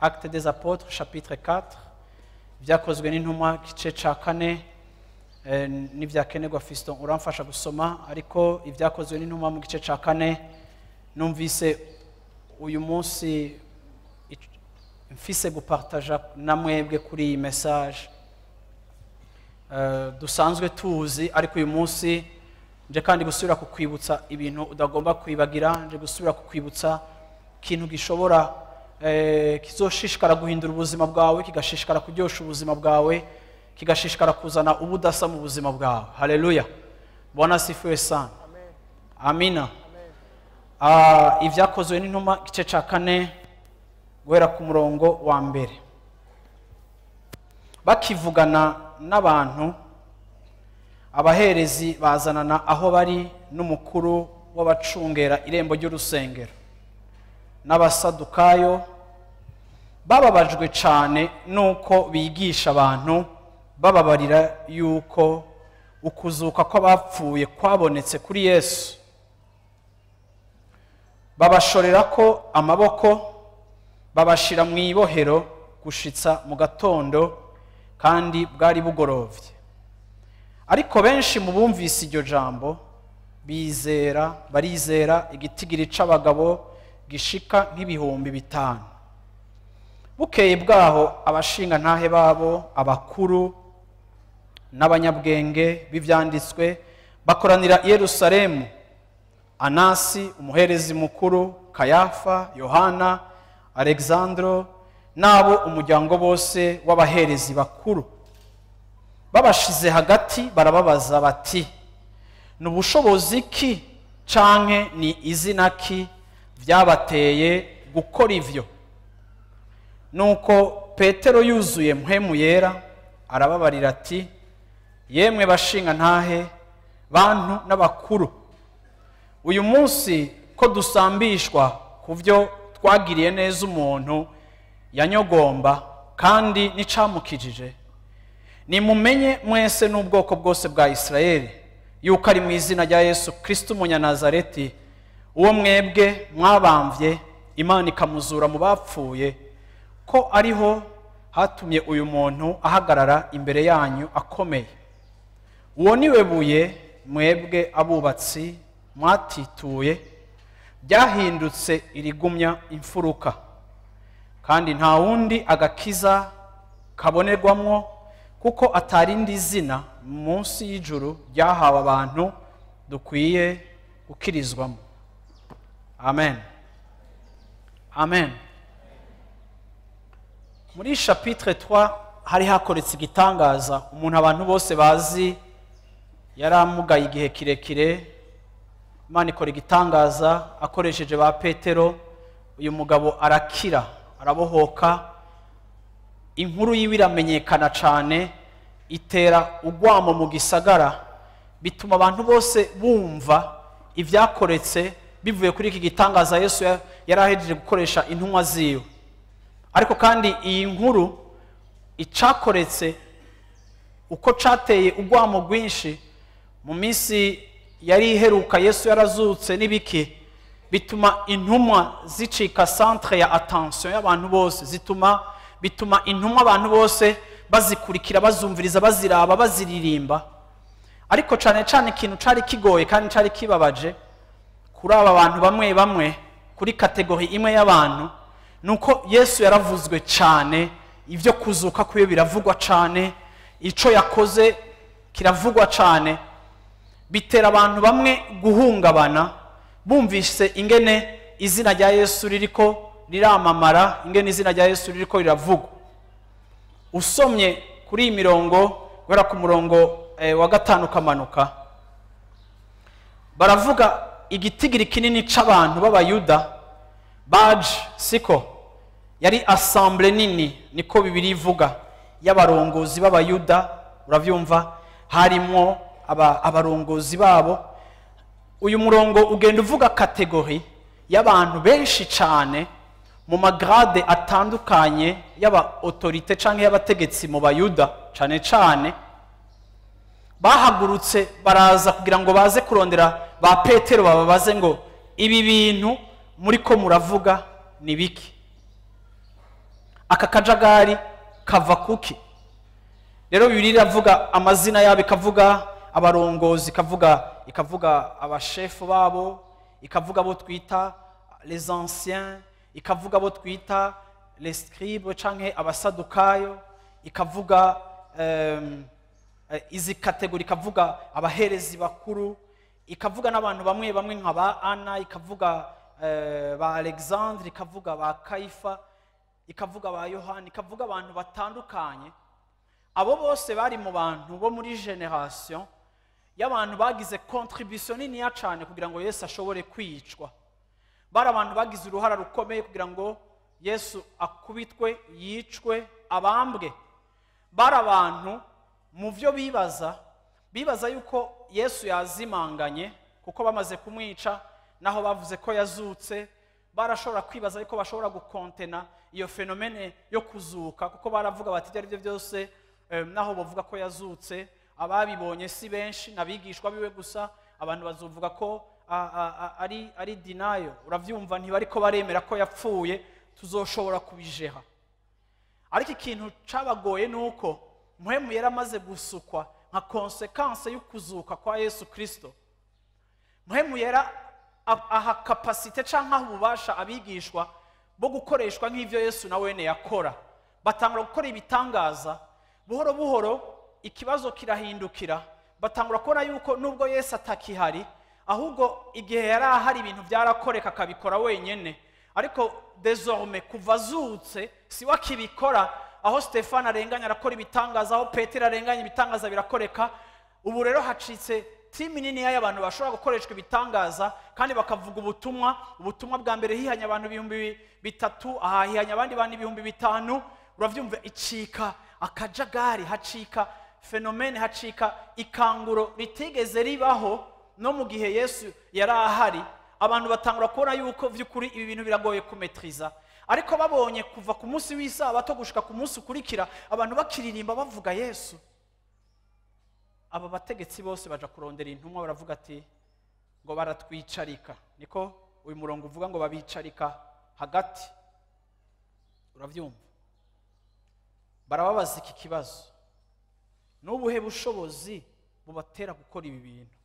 Actes des Apôtres, chapitre 4, vyakozwe n'intumwa gice ca 4, n'ivyakenerwa Fiston uramfasha gusoma, ariko ivyakozwe n'intumwa mu gice ca 4 numvise uyu munsi mfise gupartaja namwebwe kuri iyi message dusanzwe tuzi, ariko uyu munsi nje kandi gusubira kukwibutsa ibintu udagomba kwibagira, nje gusubira kukwibutsa ikintu gishobora kizoshishikara guhindura ubuzima bwawe, kigashishikara kuryosha ubuzima bwawe, kigashishikara kuzana ubudasa mu buzima bwawe. Haleluya, Bwana asifiwe sana. Amina. Ivyakozwe n'intumwa gice ca 4 guhera ku murongo wa mbere. Bakivugana n'abantu, abaherezi bazanana aho bari n'umukuru w'abacungera irembo ry'urusengero n'abasadukayo, bababajwe cyane nuko bigisha abantu bababarira yuko ukuzuka kw'abapfuye kwabonetse kuri Yesu. Babashorera ko amaboko, babashira mu ibohero gushitsa mu gatondo, kandi bwari bugorovye. Ariko benshi mu bumvise iryo jambo barizera igitigiri c'abagabo gishika nk'ibihumbi 5. Bukeye bwaho abashinga ntahe babo, abakuru n'abanyabwenge b'ivyanditswe bakoranira i Yerusalemu. Anasi umuherezi mukuru, Kayafa, Yohana, Alexandro nabo umuryango bose w'abaherezi bakuru babashize hagati, barababaza bati, n'ubushobozi ki canke ni izina ki vyabateye gukora ivyo? Nuko Petero yuzuye mpwemu yera arababarira ati, yemwe bashinga ntahe bantu n'abakuru, uyu munsi ko dusambishwa kuvyo twagiriye neza umuntu yanyogomba kandi nicamukijije, nimumenye mwese n'ubwoko bwose bwa Israeli yuko ari mu izina rya Yesu Kristo umunyanazareti, uwo mwebwe mwabamvye Imana ikamuzura mu bapfuye, ko ariho hatumye uyu muntu ahagarara imbere yanyu akomeye. Uwo niwe buye mwebwe abubatsi mwatituye, byahindutse irigumya imfuruka, kandi nta wundi agakiza kabonerwamwo, kuko atarindi zina munsi y'ijuru ryahawe abantu dukwiye gukirizwamo. Amen. Amen. Muri chapitre 3 hari hakoretse igitangaza, umuntu abantu bose bazi yaramugaye igihe kirekire. Imana ikora igitangaza akoresheje ba Petero, uyu mugabo arakira, arabohoka, inkuru yiwe iramenyekana cyane, itera ugwamo mu gisagara, bituma abantu bose bumva ivyakoretse bivuye kuri iki gitangaza Yesu yarahejeje gukoresha intumwa ziwe. Ariko kandi iyi nkuru icakoretse uko cateye ugwamo rwinshi mu minsi yari iheruka Yesu yarazutse n'ibiki, bituma intumwa zicika centre ya attention y'abantu bose, bituma intumwa abantu bose bazikurikira, bazumviriza, baziraba, baziririmba. Ariko cyane cyane ikintu cari kigoye kandi cari kibabaje kuri aba bantu bamwe kuri kategori imwe y'abantu, nuko Yesu yaravuzwe cyane, ivyo kuzuka kwiwe biravugwa cyane, ico yakoze kiravugwa cyane, bitera abantu bamwe guhungabana bumvise ingene izina rya Yesu ririko riramamara, ingene izina rya Yesu ririko riravugwa. Usomye kuri imirongo guhera ku murongo wa 5 kamanuka, baravuga igitigiri kinini c'abantu b'abayuda baje siko yari assemblée nini niko Bibiliya ivuga y'abarongozi b'abayuda uravyumva harimo abarongozi babo. Uyu murongo ugenda uvuga kategori y'abantu benshi cyane mu magrade atandukanye y'aba autorité canke y'abategetsi mu bayuda cyane cyane bahagurutse baraza kugira ngo baze kurondera ba Petero bababaze ngo ibi bintu muri ko muravuga ni biki, aka kajagari kava kuki. Rero Bibiliya iravuga amazina yabo, ikavuga abarongozi, ikavuga abashefu babo, ikavuga abo twita les anciens, ikavuga abo twita les scribes canke abasadukayo, ikavuga izi kategori, ikavuga abaherezi bakuru, ikavuga n'abantu bamwe bamwe nka ba Ana, ikavuga ba Alexandre, ikavuga ba Kaifa, ikavuga ba Yohani, ikavuga abantu batandukanye. Abo bose bari mu bantu bo muri generation y'abantu bagize contribution nini ya cyane kugira ngo Yesu ashobore kwicwa. Bari abantu bagize uruhara rukomeye kugira ngo Yesu akubitwe, yicwe, abambwe. Bari abantu mu byo bibaza yuko Yesu yazimanganye kuko bamaze kumwica, naho bavuze ko yazutse. Barashobora kwibaza yuko bashobora gukontena iyo fenomene yo kuzuka, kuko baravuga bati ibyo aribyo byose naho bavuga ko yazutse, ababibonye si benshi, nabigishwa biwe gusa, abantu bazovuga ko ari dinayo, uravyumva, ntibari ko baremera ko yapfuye, tuzoshobora kubijeha. Ariko ikintu cabagoye nuko mpwemu yaramaze gusukwa nka konsekanse y'ukuzuka kwa Yesu Kristo. Mpwemu yara aha kapasite canke ububasha abigishwa bo gukoreshwa nk'ivyo Yesu na wene yakora. Batangura gukora ibitangaza, buhoro buhoro ikibazo kirahindukira, batangura kubona yuko nubwo Yesu atakihari, ahubwo igihe yari ahari ibintu byarakoreka akabikora wenyene. Ariko désormais kuva azutse si wakibikora, aho Stefano arenganya arakora ibitangaza, aho Petero arenganya ibitangaza birakoreka. Ubu rero hacitse timu nini y'abantu bashobora gukoreshwa ibitangaza kandi bakavuga ubutumwa bwa mbere hihanya abantu 3,000, aha hihanya abandi bantu 5,000. Uravyumva, icika akajagari, hacika fenomene, hacika ikanguro ritigeze ribaho no mu gihe Yesu yari ahari. Abantu batangura kubona yuko vy'ukuri ibi bintu biragoye kumetriza. Ariko babonye kuva ku munsi w'isabato gushika ku munsi ukurikira abantu bakiririmba bavuga Yesu, aba bategetsi bose baja kurondera intumwa, baravuga ati ngo baratwicarika. Niko uyu murongo uvuga ngo babicarika hagati. Uravyumva, barababaza iki kibazo, n'ubuhe bushobozi bubatera gukora ibi bintu?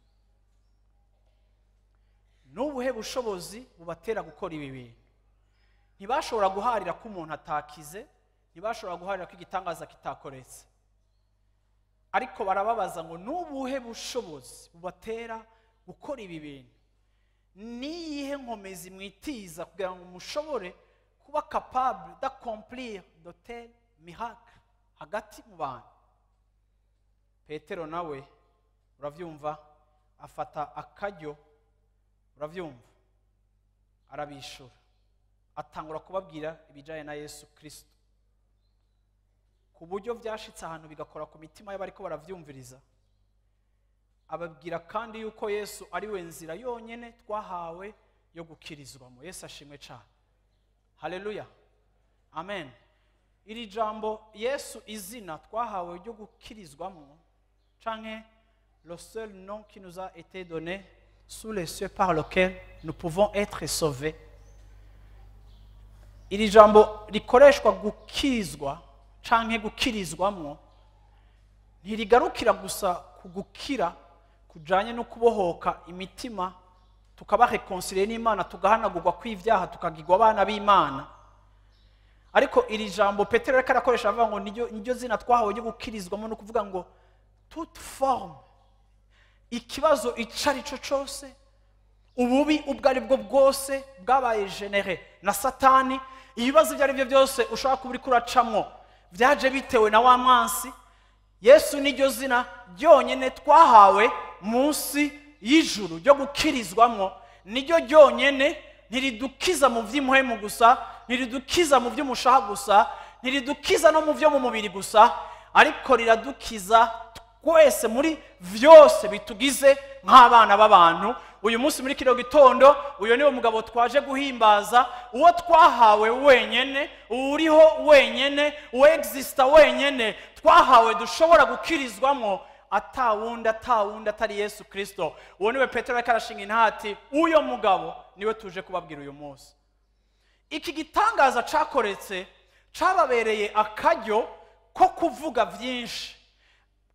N'ubuhe bushobozi bubatera gukora ibi bintu? Ntibashobora guharira ko umuntu atakize, ntibashobora guharira ko igitangaza kitakoretse, ariko barababaza ngo n'ubuhe bushobozi bubatera gukora ibi bintu? Niyihe nkomezi mwitiza kugira ngo mushobore kuba capable d'accomplir de tels miracles hagati mu bantu? Petero nawe uravyumva afata akaryo, uravyumva, arabishura, atangura kubabwira ibijanye na Yesu Kristo, ku buryo vyashitse ahantu bigakora ku mitima y'abariko baravyumviriza. Ababwira kandi yuko Yesu ari we nzira yonyene twahawe yo gukirizwamo. Yesu ashimwe cyane. Haleluya, amen. Iri jambo Yesu izina twahawe ryo gukirizwamo, canke le seul nom qui nous a été donné sous les cieux par lequel nous pouvons être sauvés. Iri jambo rikoreshwa gukirizwa canke gukirizwamo ntirigarukira gusa kugukira kujanye no kubohoka imitima, tukaba reconcilier n'Imana, tugahanagurwa kw'ivyaha, tukagirwa abana b'Imana. Ariko iri jambo Petero reka arakoresha avuga ngo niryo zina twahawe ryo gukirizwamo, no kuvuga ngo toute forme, ikibazo icari cyo cyose, ububi ubwo ari bwo bwose bwabaye genere na Satani, ibibazo byari byo byose ushaka kuburi kuracamwo byaje bitewe na wa mwansi. Yesu niryo zina ryonyene twahawe munsi y'ijuru ryo gukirizwamo, niryo ryonyene ntiridukiza mu by'impuhemu gusa, ntiridukiza mu by'umushaha gusa, ntiridukiza no mu byo mu mubiri gusa, ariko riradukiza twese muri byose bitugize nk'abana b'abantu. Uyu munsi muri kino gitondo uyu niwe mugabo twaje guhimbaza, uwo twahawe wenyene, uriho wenyene, uwo exista wenyene, twahawe dushobora gukirizwamo atawundi atari Yesu Kristo. Uwo niwe Petero ariko arashinga intati, uyo mugabo niwe tuje kubabwira uyu munsi. Iki gitangaza cakoretse cababereye akaryo ko kuvuga byinshi,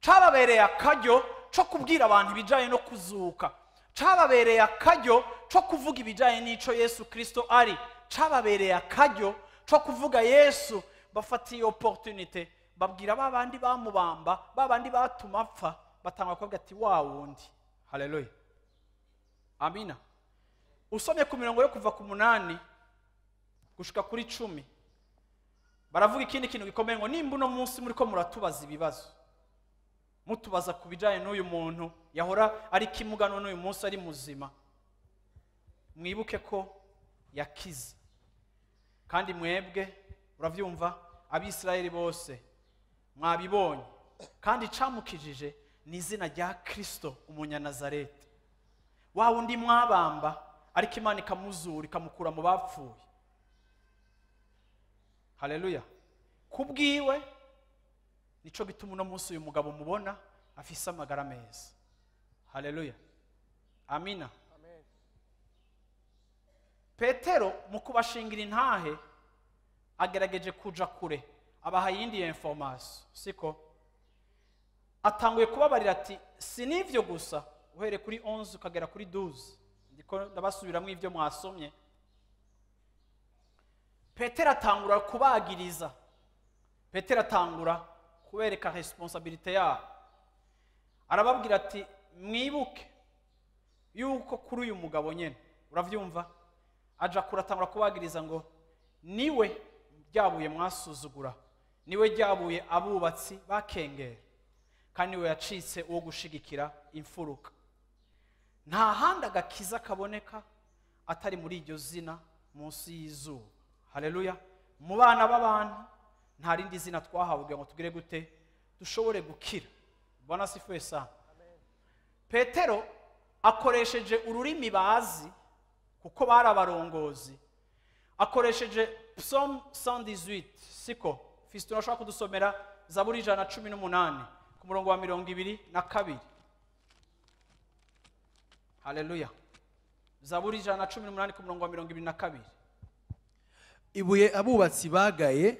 cababereye akaryo co kubwira abantu ibijanye no kuzuka, cababereye akaryo co kuvuga ibijanye n'ico Yesu Kristo ari, cababereye akaryo co kuvuga Yesu. Bafatiye opportunité babwira babandi bamubamba, babandi batuma apfa, batanga kuvuga ati wa wundi. Haleluya, amina. Usomye ku mirongo yo kuva ku 8 gushika kuri 10 baravuga ikindi kintu gikomeye ngo nimba uno munsi muri ko muratubaza ibibazo, mutubaza ku bijanye n'uyu muntu yahora ari kimugano n'uyu munsi ari muzima, mwibuke ko yakize. Kandi mwebwe uravyumva, Abisirayeli bose mwabibonye, kandi camukijije ni izina rya Kristo umunyanazareti, wa wundi mwabamba ariko Imana ikamuzura ikamukura mu bapfuye. Haleluya. Kubwiwe nico gituma uno munsi uyu mugabo mubona afise amagara meza. Haleluya, amina. Amen. Petero mu kubashingira intahe agerageje kuja kure, abaha yindi information, siko atanguye kubabarira ati sinivyo gusa, uhere kuri 11 ukagera kuri 12, ndiko ndabasubiramwe ivyo mwasomye. Petero atangura kubagiriza, Petero atangura kubereka responsabilité yabo, arababwira ati mwibuke yuko kuri uyu mugabo nyene, uravyumva, aja kuratangura kubagiriza ngo niwe ryabuye mwasuzugura, niwe ryabuye abubatsi bakengera, kandi niwe yacitse uwo gushigikira imfuruka. Nta handi agakiza kaboneka atari muri iryo zina munsi y'izuba. Haleluya. Mu bana b'abantu nta rindi zina twahawe kugira ngo tugire gute dushobore gukira. Bwana sifuwe sana. Petero akoresheje ururimi bazi kuko bari abarongozi, akoresheje Psalm 118, siko Fisto urashaka kudusomera Zaburi 118 ku murongo wa 22. Haleluya. Zaburi 118 ku murongo wa 22. Ibuye abubatsi bagaye,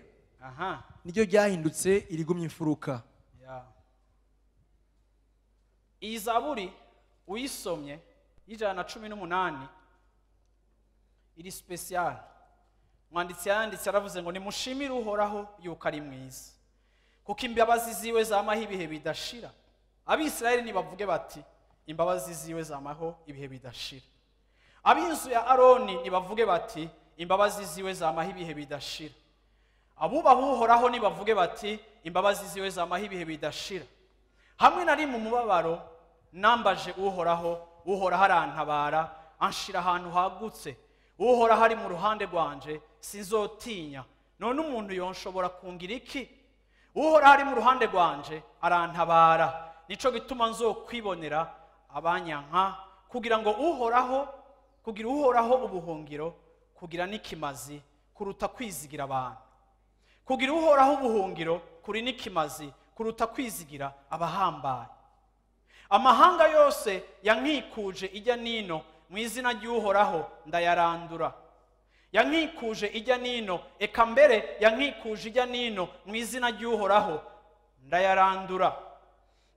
niryo ryahindutse irigumye imfuruka. Iyi Zaburi uyisomye y'118 iri special. Mwanditsi yanditse aravuze ngo nimushimire Uhoraho yuko ari mwiza, kuko imbabazi ziwe zamaho ibihe bidashira. Abisirayeli nibavuge bati imbabazi ziwe zamaho ibihe bidashira. Ab'inzu ya Aroni nibavuge bati imbabazi ziwe zamaho ibihe bidashira. Abubaha Uhoraho nibavuge bati imbabazi ziwe zamaho ibihe bidashira. Hamwe nari mu mubabaro nambaje Uhoraho, Uhoraho arantabara, anshira ahantu hagutse. Uhoraho ari mu ruhande rwanje, sinzotinya. None umuntu yonshobora kungira iki? Uhoraho ari mu ruhande rwanje, arantabara. Nico gituma nzokwibonera abanyanka, kugira ngo Uhoraho ubuhungiro, kugira n'ikimazi kuruta kwizigira abantu. Kugira Uhoraho ubuhungiro kuri n'ikimazi kuruta kwizigira abahambaye. Amahanga yose yankikuje ijya nino, mu izina ry'Uhoraho ndayarandura. Yankikuje ijya nino, eka mbere yankikuje ijya nino, mu izina ry'Uhoraho ndayarandura.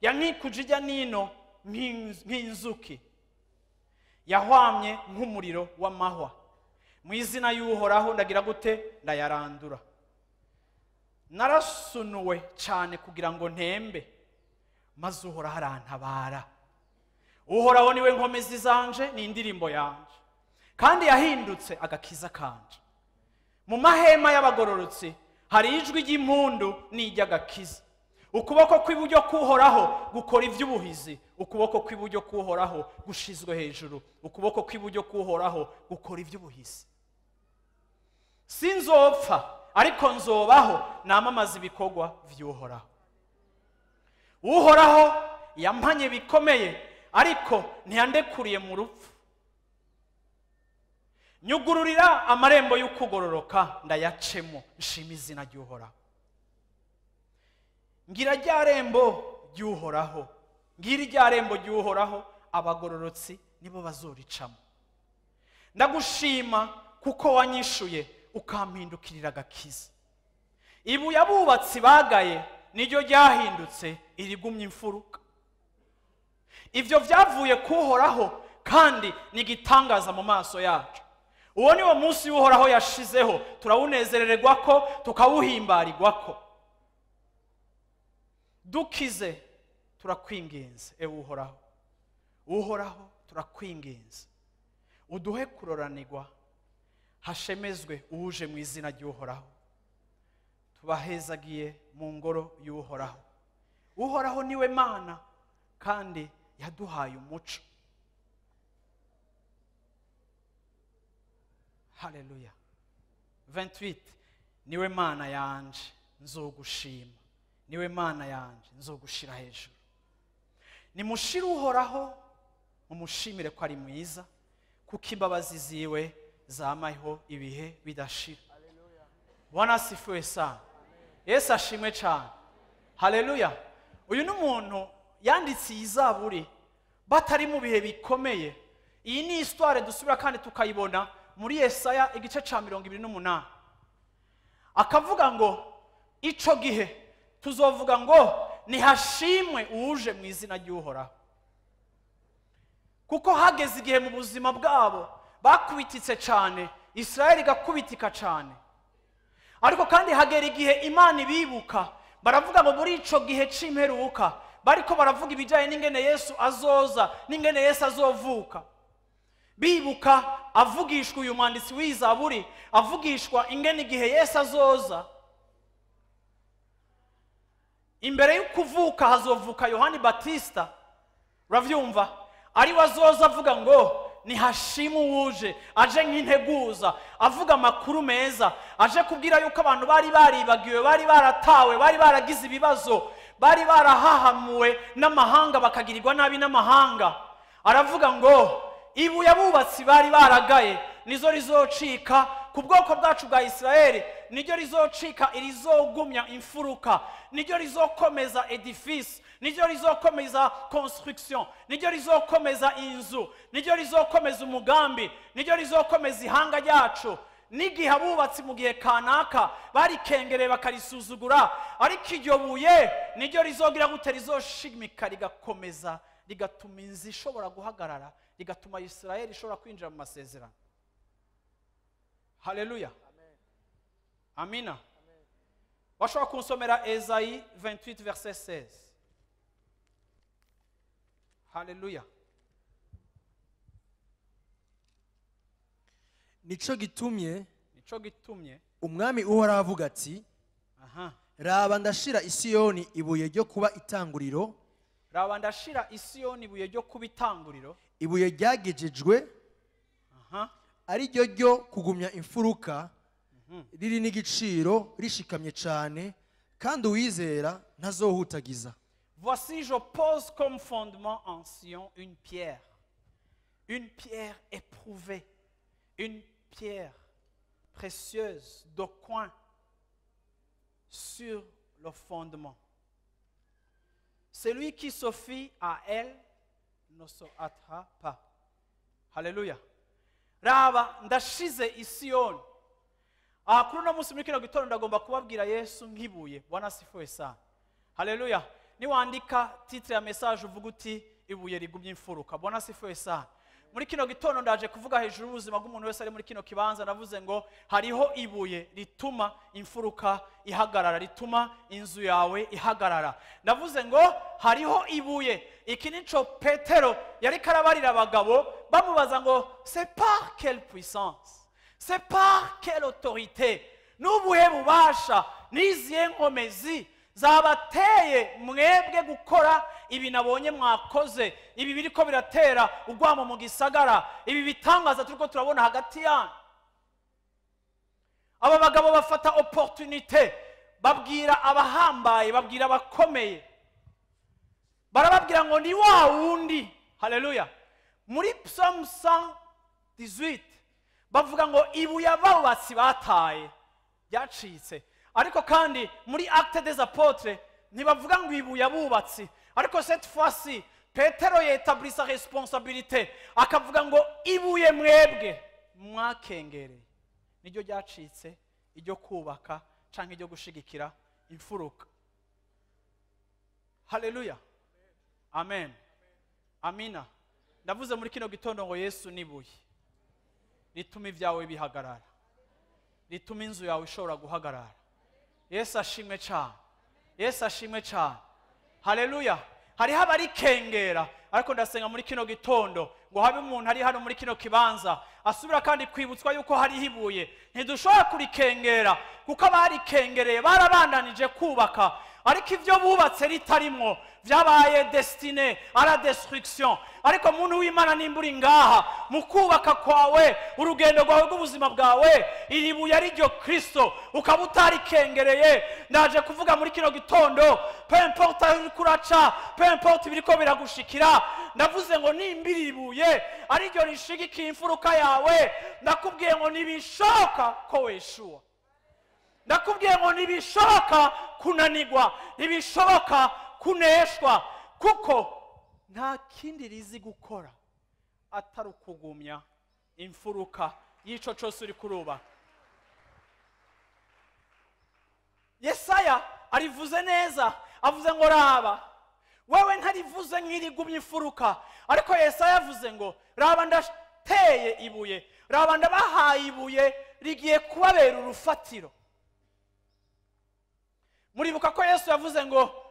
Yankikuje ijya nino nk'inzuki, yahwamye nk'umuriro w'amahwa. Mu izina y'Uhoraho ndagira gute? Ndayarandura. Narasunuwe cyane kugira ngo ntembe, maze Uhoraho arantabara. Uhoraho niwe nkomezi zanje, ni indirimbo yanje, kandi yahindutse agakiza kanje. Mu mahema y'abagororotsi hari ijwi ry'impundu n'ijy'agakiza. ukuboko kw'iburyo kuhoraho gukora iby'ubuhizi, ukuboko kw'iburyo kuhoraho gushizwe hejuru, ukuboko kw'iburyo kuhoraho gukora iby'ubuhizi. Sinzopfa ariko nzobaho namamaza ibikorwa vy'uhoraho. Uhoraho yampanye bikomeye ariko ntiyandekuriye mu rupfu. Nyugururira amarembo y'ukugororoka ndayacemo, nshima izina ry'uhoraho. Ngira rya rembo ry'uhoraho, ngira rya rembo ry'uhoraho, abagororotsi nibo bazoricamo. Ndagushima kuko wanyishuye ukampindukirira agakiza. Ibuye abubatsi bagaye niryo ryahindutse irigumya imfuruka. Ivyo vyavuye kuhoraho kandi nigitangaza mu maso yacu. Uwo ni wo munsi w'uhoraho yashizeho, turawunezerererwa ko tukawuhimbarirwa ko. Dukize turakwingenze ewe uhoraho. Uhoraho turakwingenze uduhe kuroranirwa, hashemezwe uje mu izina ry'uhoraho. Tubahezagiye mu ngoro y'uhoraho. Uhoraho niwe Mana kandi yaduhaye umuco. Haleluya. 28. Niwe Mana yanje nzogushima, niwe Mana yanje nzogushira hejuru. Nimushire uhoraho, mumushimire ko ari mwiza, kuko imbabazi ziwe zamaho ibihe bidashira. Bwana asifiwe sana. Yesu ashimwe cyane. Haleluya. Uyu ni umuntu yanditse iyi zaburi batari mu bihe bikomeye. Iyi ni histoire dusubira kandi tukayibona muri Yesaya igice ca 28. Akavuga ngo ico gihe tuzovuga ngo nihashimwe uje mu izina ry'uhoraho. Kuko hageze igihe mu buzima bwabo bakubititse cyane, Israeli gakubitika cyane. Ariko kandi hagera igihe Imana ibibuka, baravuga ngo muri ico gihe c'imperuka bariko baravuga ibijanye n'ingene Yesu azoza, n'ingene Yesu azovuka. Bibuka avugishwa uyu mwanditsi w'izaburi, avugishwa ingene igihe Yesu azoza. Imbere y'ukuvuka hazovuka Yohani Batista, uravyumva? Ari wazoza avuga ngo nihashimu uje, aje nk'integuza, avuga amakuru meza, aje kubwira yuko abantu bari baribagiwe, bari baratawe, bari baragize ibibazo, bari barahahamuwe n'amahanga bakagirirwa nabi n'amahanga. Aravuga ngo ibuye abubatsi bari baragaye nizo rizocika ku bwoko bwacu bwa Israeli, niryo rizocika irizogumya imfuruka, niryo rizokomeza edifice, niryo rizokomeza construction, niryo rizokomeza inzu, niryo rizokomeza umugambi, niryo rizokomeza ihanga ryacu. N'igihe abubatsi mu gihe kanaka barikengere bakarisuzugura, ariko iryo buye niryo rizogira gute, rizoshimika rigakomeza, rigatuma inzu ishobora guhagarara, rigatuma Israeli ishobora kwinjira mu masezerano. Haleluya. Amina. Washobora kunsomera Esayi 28 verset 16. Haleluya. Nico gitumye umwami uhoraho avuga ati, raba ndashira Isiyoni ibuye ryo kuba itanguriro, raba ndashira Isiyoni ibuye ryo kuba itanguriro, ibuye ryagejejwe, ari ryo ryo kugumya imfuruka, riri n'igiciro, rishikamye cyane, kandi uwizera ntazohutagiza. Voici je pose comme fondement en Sion une pierre éprouvée, une pierre précieuse de coin sur le fondement. Celui qui se fie à elle ne se hâtera pas. Haleluya. Raba ndashize Isiyoni. Kuri uno munsi muri kino gitondo ndagomba kubabwira Yesu nk'ibuye. Bwana asifiwe sana. Haleluya. Niwandika titre ya message uvuga uti ibuye rigumye imfuruka. Bwana asifiwe sana. Muri kino gitondo ndaje kuvuga hejuru y'ubuzima bw'umuntu wese ari muri kino kibanza. Navuze ngo hariho ibuye rituma imfuruka ihagarara, rituma inzu yawe ihagarara. Navuze ngo hariho ibuye. Iki nico Petero yari karabarira abagabo bamubaza ngo c'est par quelle puissance, c'est par quelle autorité, n'ubuhe bubasha, n'izihe nkomezi zabateye mwebwe gukora ibi nabonye mwakoze, ibi biriko biratera urwamo mu gisagara, ibi bitangaza turiko turabona hagati yanyu. Aba bagabo bafata opportunité, babwira abahambaye, babwira abakomeye, barababwira ngo ni wa wundi. Haleluya. Muri Psalm 118 bavuga ngo ibuye abubatsi bataye byacitse, ariko kandi muri Actes des Apôtres ntibavuga ngo ibuye abubatsi, ariko cette fois-ci Petero yetablit sa responsabilité akavuga ngo ibuye mwebwe mwakengereye niryo ryacitse, iryo kubaka canke iryo gushigikira imfuruka. Haleluya. Amen. Amina. Ndavuze muri kino gitondo ngo Yesu nibuye rituma ibyawe bihagarara, rituma inzu yawe ishobora guhagarara. Yesu ashimwe cyane, Yesu ashimwe cyane. Haleluya. Hariho abarikengera, ariko ndasenga muri kino gitondo ngo habe umuntu ari hano muri kino kibanza asubira kandi kwibutswa yuko hariho ibuye. Ntidushobora kurikengera kuko abarikengereye barabandanije kubaka, ariko ivyo bubatse ritarimwo vyabaye destiné à la destruction. Ariko muntu w'Imana nimba uri ngaha mu kubaka kwawe, urugendo rwawe rw'ubuzima bwawe, iri buye ari ryo Kristo, ukaba utarikengereye, ndaje kuvuga muri kino gitondo, peu importe aho uriko uraca, peu importe ibiriko biragushikira, ndavuze ngo nimba iri buye ari ryo rishigikiye imfuruka yawe, ndakubwiye ngo nibishoboka ko weshuwa. Ndakubwiye ngo nibishoboka kunanigwa, nibishoboka kuneshwa, kuko nta kindi rizi gukora atari ukugumya imfuruka y'ico cose uri kuruba. Yesaya arivuze neza, avuze ngo raba wewe ntarivuze nk'irigumya imfuruka, ariko Yesaya avuze ngo raba ndateye ibuye, raba ndabahaye ibuye rigiye kubabera urufatiro. Muribuka ko Yesu yavuze ngo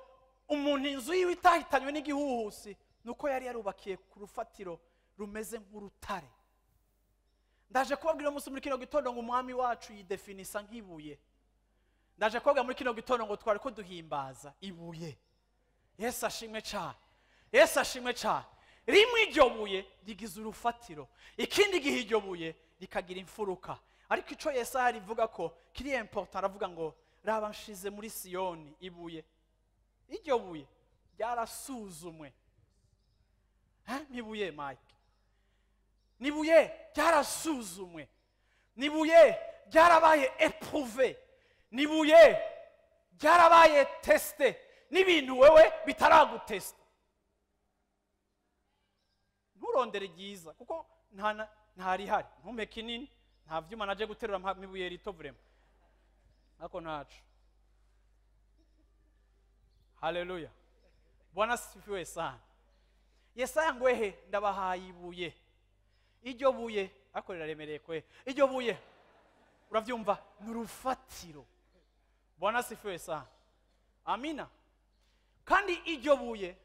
umuntu inzu yiwe itahitanywe n'igihuhusi nuko yari yarubakiye ku rufatiro rumeze nk'urutare. Ndaje kubabwira umunsi muri kino gitondo ngo umwami wacu yidefinisa nk'ibuye. Ndaje kubabwira muri kino gitondo ngo twari ko duhimbaza ibuye. Yesu ashimwe cyane, Yesu ashimwe cyane. Rimwe iryo buye rigize urufatiro, ikindi gihe iryo buye rikagira imfuruka. Ariko ico Yesaya rivuga ko kiri important, aravuga ngo raba nshize muri Siyoni ibuye. Iryo buye ryarasuzumwe. Nibuye Mike, nibuye ryarasuzumwe, nibuye ryarabaye éprouvé, nibuye ryarabaye testé, n'ibintu wewe bitaragutesta. Nturondere ryiza kuko ntari hari, ntume kinini, nta vyuma naje guterura mibuye rito vrema ako nacu. Haleluya. Bwana sifiwe sana. Yesaya ngwehe ndabahaye ibuye. Iryo buye ako riraremereye kwe. Iryo buye uravyumva n'urufatiro. Bwana sifiwe sana. Amina. Kandi iryo buye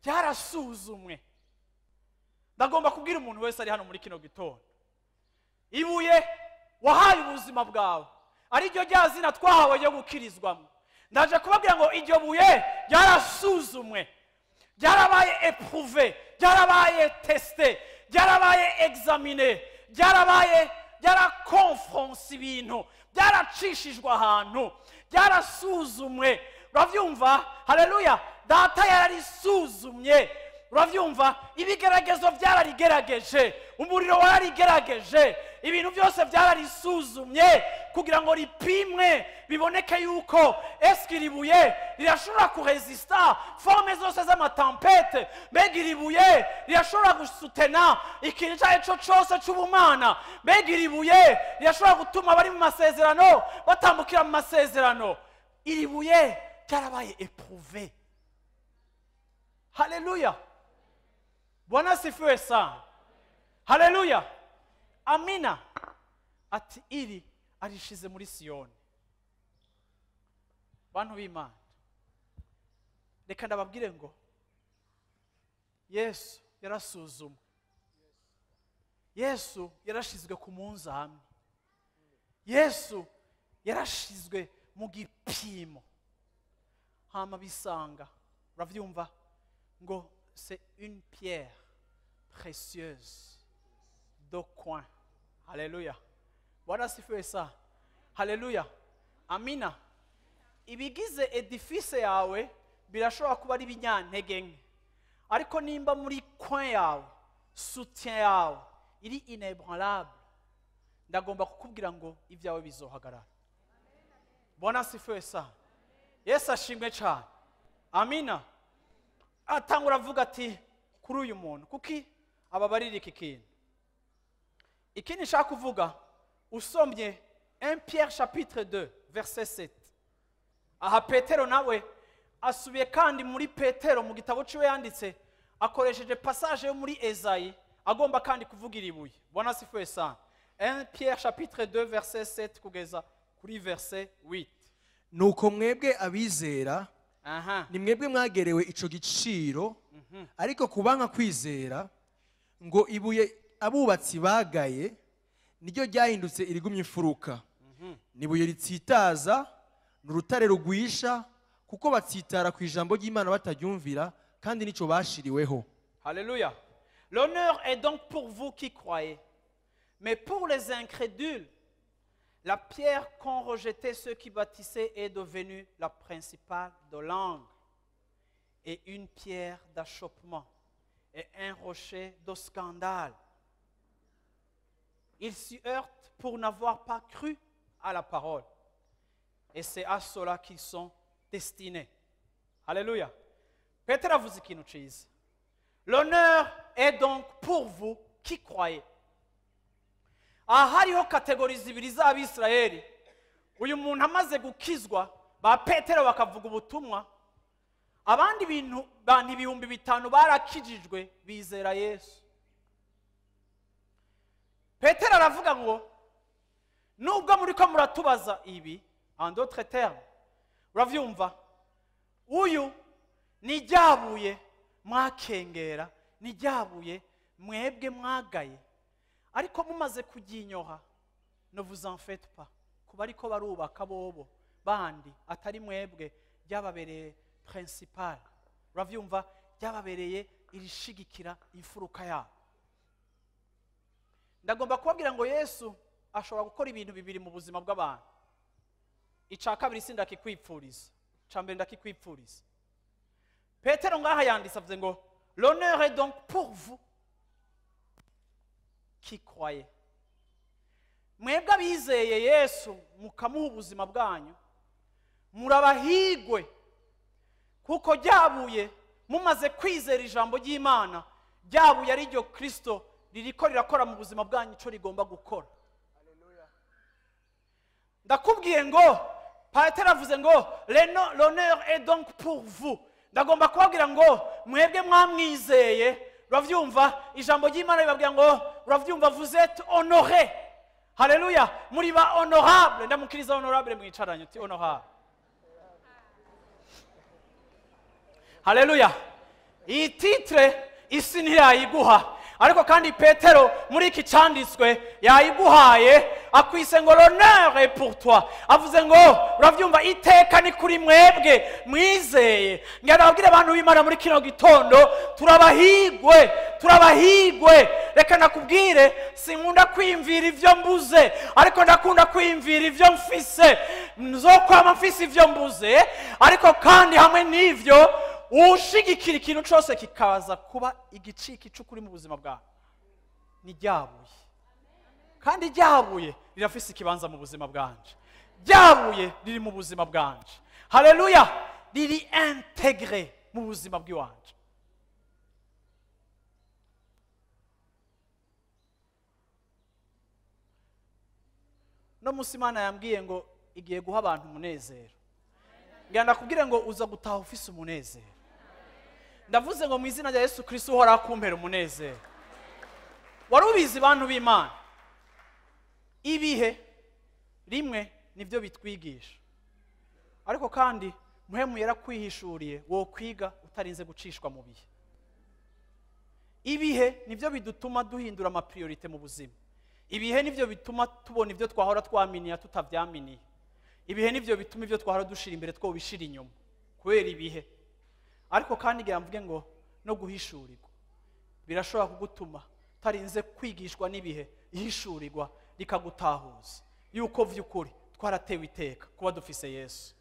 ryarasuzumwe. Ndagomba kubwira umuntu wese ari hano muri kino gitondo, ibuye wahaye ubuzima bwawe ari ryo ryazina twahawe ryo gukirizwamo. Ndaje kubabwira ngo iryo buye ryarasuzumwe, ryarabaye éprouvé, ryarabaye testé, ryarabaye examiné, ryarakonfronse ibintu, byaracishijwe ahantu, ryarasuzumwe. Uravyumva? Haleluya. Data yararisuzumye. Uravyumva? Ibigeragezo byararigerageje, umuriro wararigerageje, ibintu byose byararisuzumye kugira ngo ripimwe biboneke yuko eske iribuye rirashobora kuresista forme zose z'amatempete, mbega iribuye rirashobora gusutena ikintu icyo cyose cy'ubumana, mbega iribuye rirashobora gutuma abari mu masezerano batambukira mu masezerano. Iribuye ryarabaye éprouvé. Haleluya. Bwana sifiwe sana. Haleluya. Amina. Ati iri arishize muri Siyoni. Bantu b'Imana, reka ndababwire ngo Yesu yarasuzumwe, Yesu yarashizwe ku munzani, Yesu yarashizwe mu gipimo. hama bisanga uravyumva ngo c'est une pierre précieuse de coin. Haleluya. Bwana asifiwe sana. Haleluya. Amina. Ibigize edifice yawe birashobora kuba ari binyantege nke, ariko nimba muri coin yawe soutien yawe iri inébranlable, ndagomba kukubwira ngo ibyawe bizohagarara. Bwana asifiwe sana. Yesu ashimwe cyane. Amina. Atangura avuga ati kuri uyu muntu kuki ababarira iki kintu. Ikindi nshaka kuvuga usomye 1 Pierre chapitre 2 verset 7. Aha Petero nawe asubiye kandi muri Petero mu gitabo ciwe yanditse akoresheje passage yo muri Esayi agomba kandi kuvugira ibuye. Bwana asifiwe sana. 1 Pierre chapitre 2 verset 7 kugeza kuri verset 8. nuko mwebwe abizera ni mwebwe mwagerewe ico giciro, ariko kubanka kwizera ngo ibuye abubatsi bagaye niryo ryahindutse irigumye imfuruka. Nibuye ritsitaza n'urutare rugwisha, kuko batsitara ku ijambo ry'Imana bataryumvira kandi nico bashiriweho. Alléluia. L'honneur est donc pour vous qui croyez. Mais pour les incrédules, la pierre qu'ont rejeté ceux qui bâtissaient est devenue la principale de l'angle et une pierre d'achoppement et un rocher de scandale. Ils s'y heurtent pour n'avoir pas cru à la parole. Et c'est à cela qu'ils sont destinés. Alléluia. Pétera avuze ikintu ciza. L'honneur est donc pour vous qui croyez. Aha hariho kategori zibiri z'Abisirayeli. Uyu muntu amaze gukizwa, ba Petero bakavuga ubutumwa, abandi bantu ibihumbi 5 barakijijwe bizera Yesu. Petero aravuga ngo nubwo muri ko muratubaza ibi, en d'autres termes, uravyumva, uyu ni ryabuye mwakengera, ni ryabuye mwebwe mwagaye, ariko mumaze kuginyoha, ne vous en faites pas, kuba ariko barubaka bobo bandi atari mwebwe ryababereye principal, uravyumva, ryababereye irishigikira imfuruka yabo. Ndagomba kubabwira ngo Yesu ashobora gukora ibintu bibiri mu buzima bw'abantu. Ica kabiri sindakikwipfuriza, ica mbere ndakikwipfuriza. Petero ngaha yanditse avuze ngo l'honneur est donc pour vous qui croyez. Mwebwe abizeye Yesu mukamuha ubuzima bwanyu, murabahigwe, kuko ryabuye mumaze kwizera ijambo ry'Imana, ryabuye ari ryo Kristo ririko rirakora mu buzima bwanyu ico rigomba gukora. Ndakubwiye ngo Petero avuze ngo l'honneur est donc pour vous. Ndagomba kubabwira ngo mwebwe mwamwizeye, uravyumva, ijambo ry'Imana ribabwira ngo uravyumva, vous êtes honorés. Haleluya. Muri ba honorable. Ndamukiriza honorable mwicaranye uti honorable. Haleluya. Iyi titre isi ntiyayiguha, ariko kandi Petero muri iki cyanditswe yayiguhaye, akwise ngo l'honneur est pour toi. Avuze ngo uravyumva, iteka ni kuri mwebwe mwizeye. Ngarabwira abantu b'Imana muri kino gitondo, turabahigwe. Reka nakubwire, sinkunda kwimvira ivyo mbuze, ariko ndakunda kwimvira ivyo mfise. Nzokwama mfise ivyo mbuze, ariko kandi hamwe n'ivyo ushigikira ikintu cyose kikaza kuba igiciki cy'ukuri mu buzima bwawe. Ni ryabuye, kandi ryabuye rirafise ikibanza mu buzima bwanje, ryabuye riri mu buzima bwanje. Haleluya. Riri integre mu buzima bw'iwanje. No musi Imana yambwiye ngo igiye guha abantu umunezero. Ngenda kubwire ngo uza gutaha ufise umunezero. Ndavuze ngo mu izina rya Yesu Kristo uhora akumpera umunezero. Warubizi bantu b'Imana, ibihe rimwe nivyo bitwigisha, ariko kandi muhemu yarakwihishuriye wo kwiga utarinze gucishwa mu bihe. Ibihe nivyo bidutuma duhindura ama priorite mu buzima. Ibihe nivyo bituma tubona ivyo twahora twaminiye tutavyaminiye. Ibihe nivyo bituma ivyo twahora dushira imbere two bishira inyuma. kubera ibihe. Ariko kandi ngira mvuge ngo no guhishurirwa birashobora kugutuma tarinze kwigishwa n'ibihe, ihishurirwa rikagutahuza yuko vy'ukuri twaratewe iteka kuba dufise Yesu.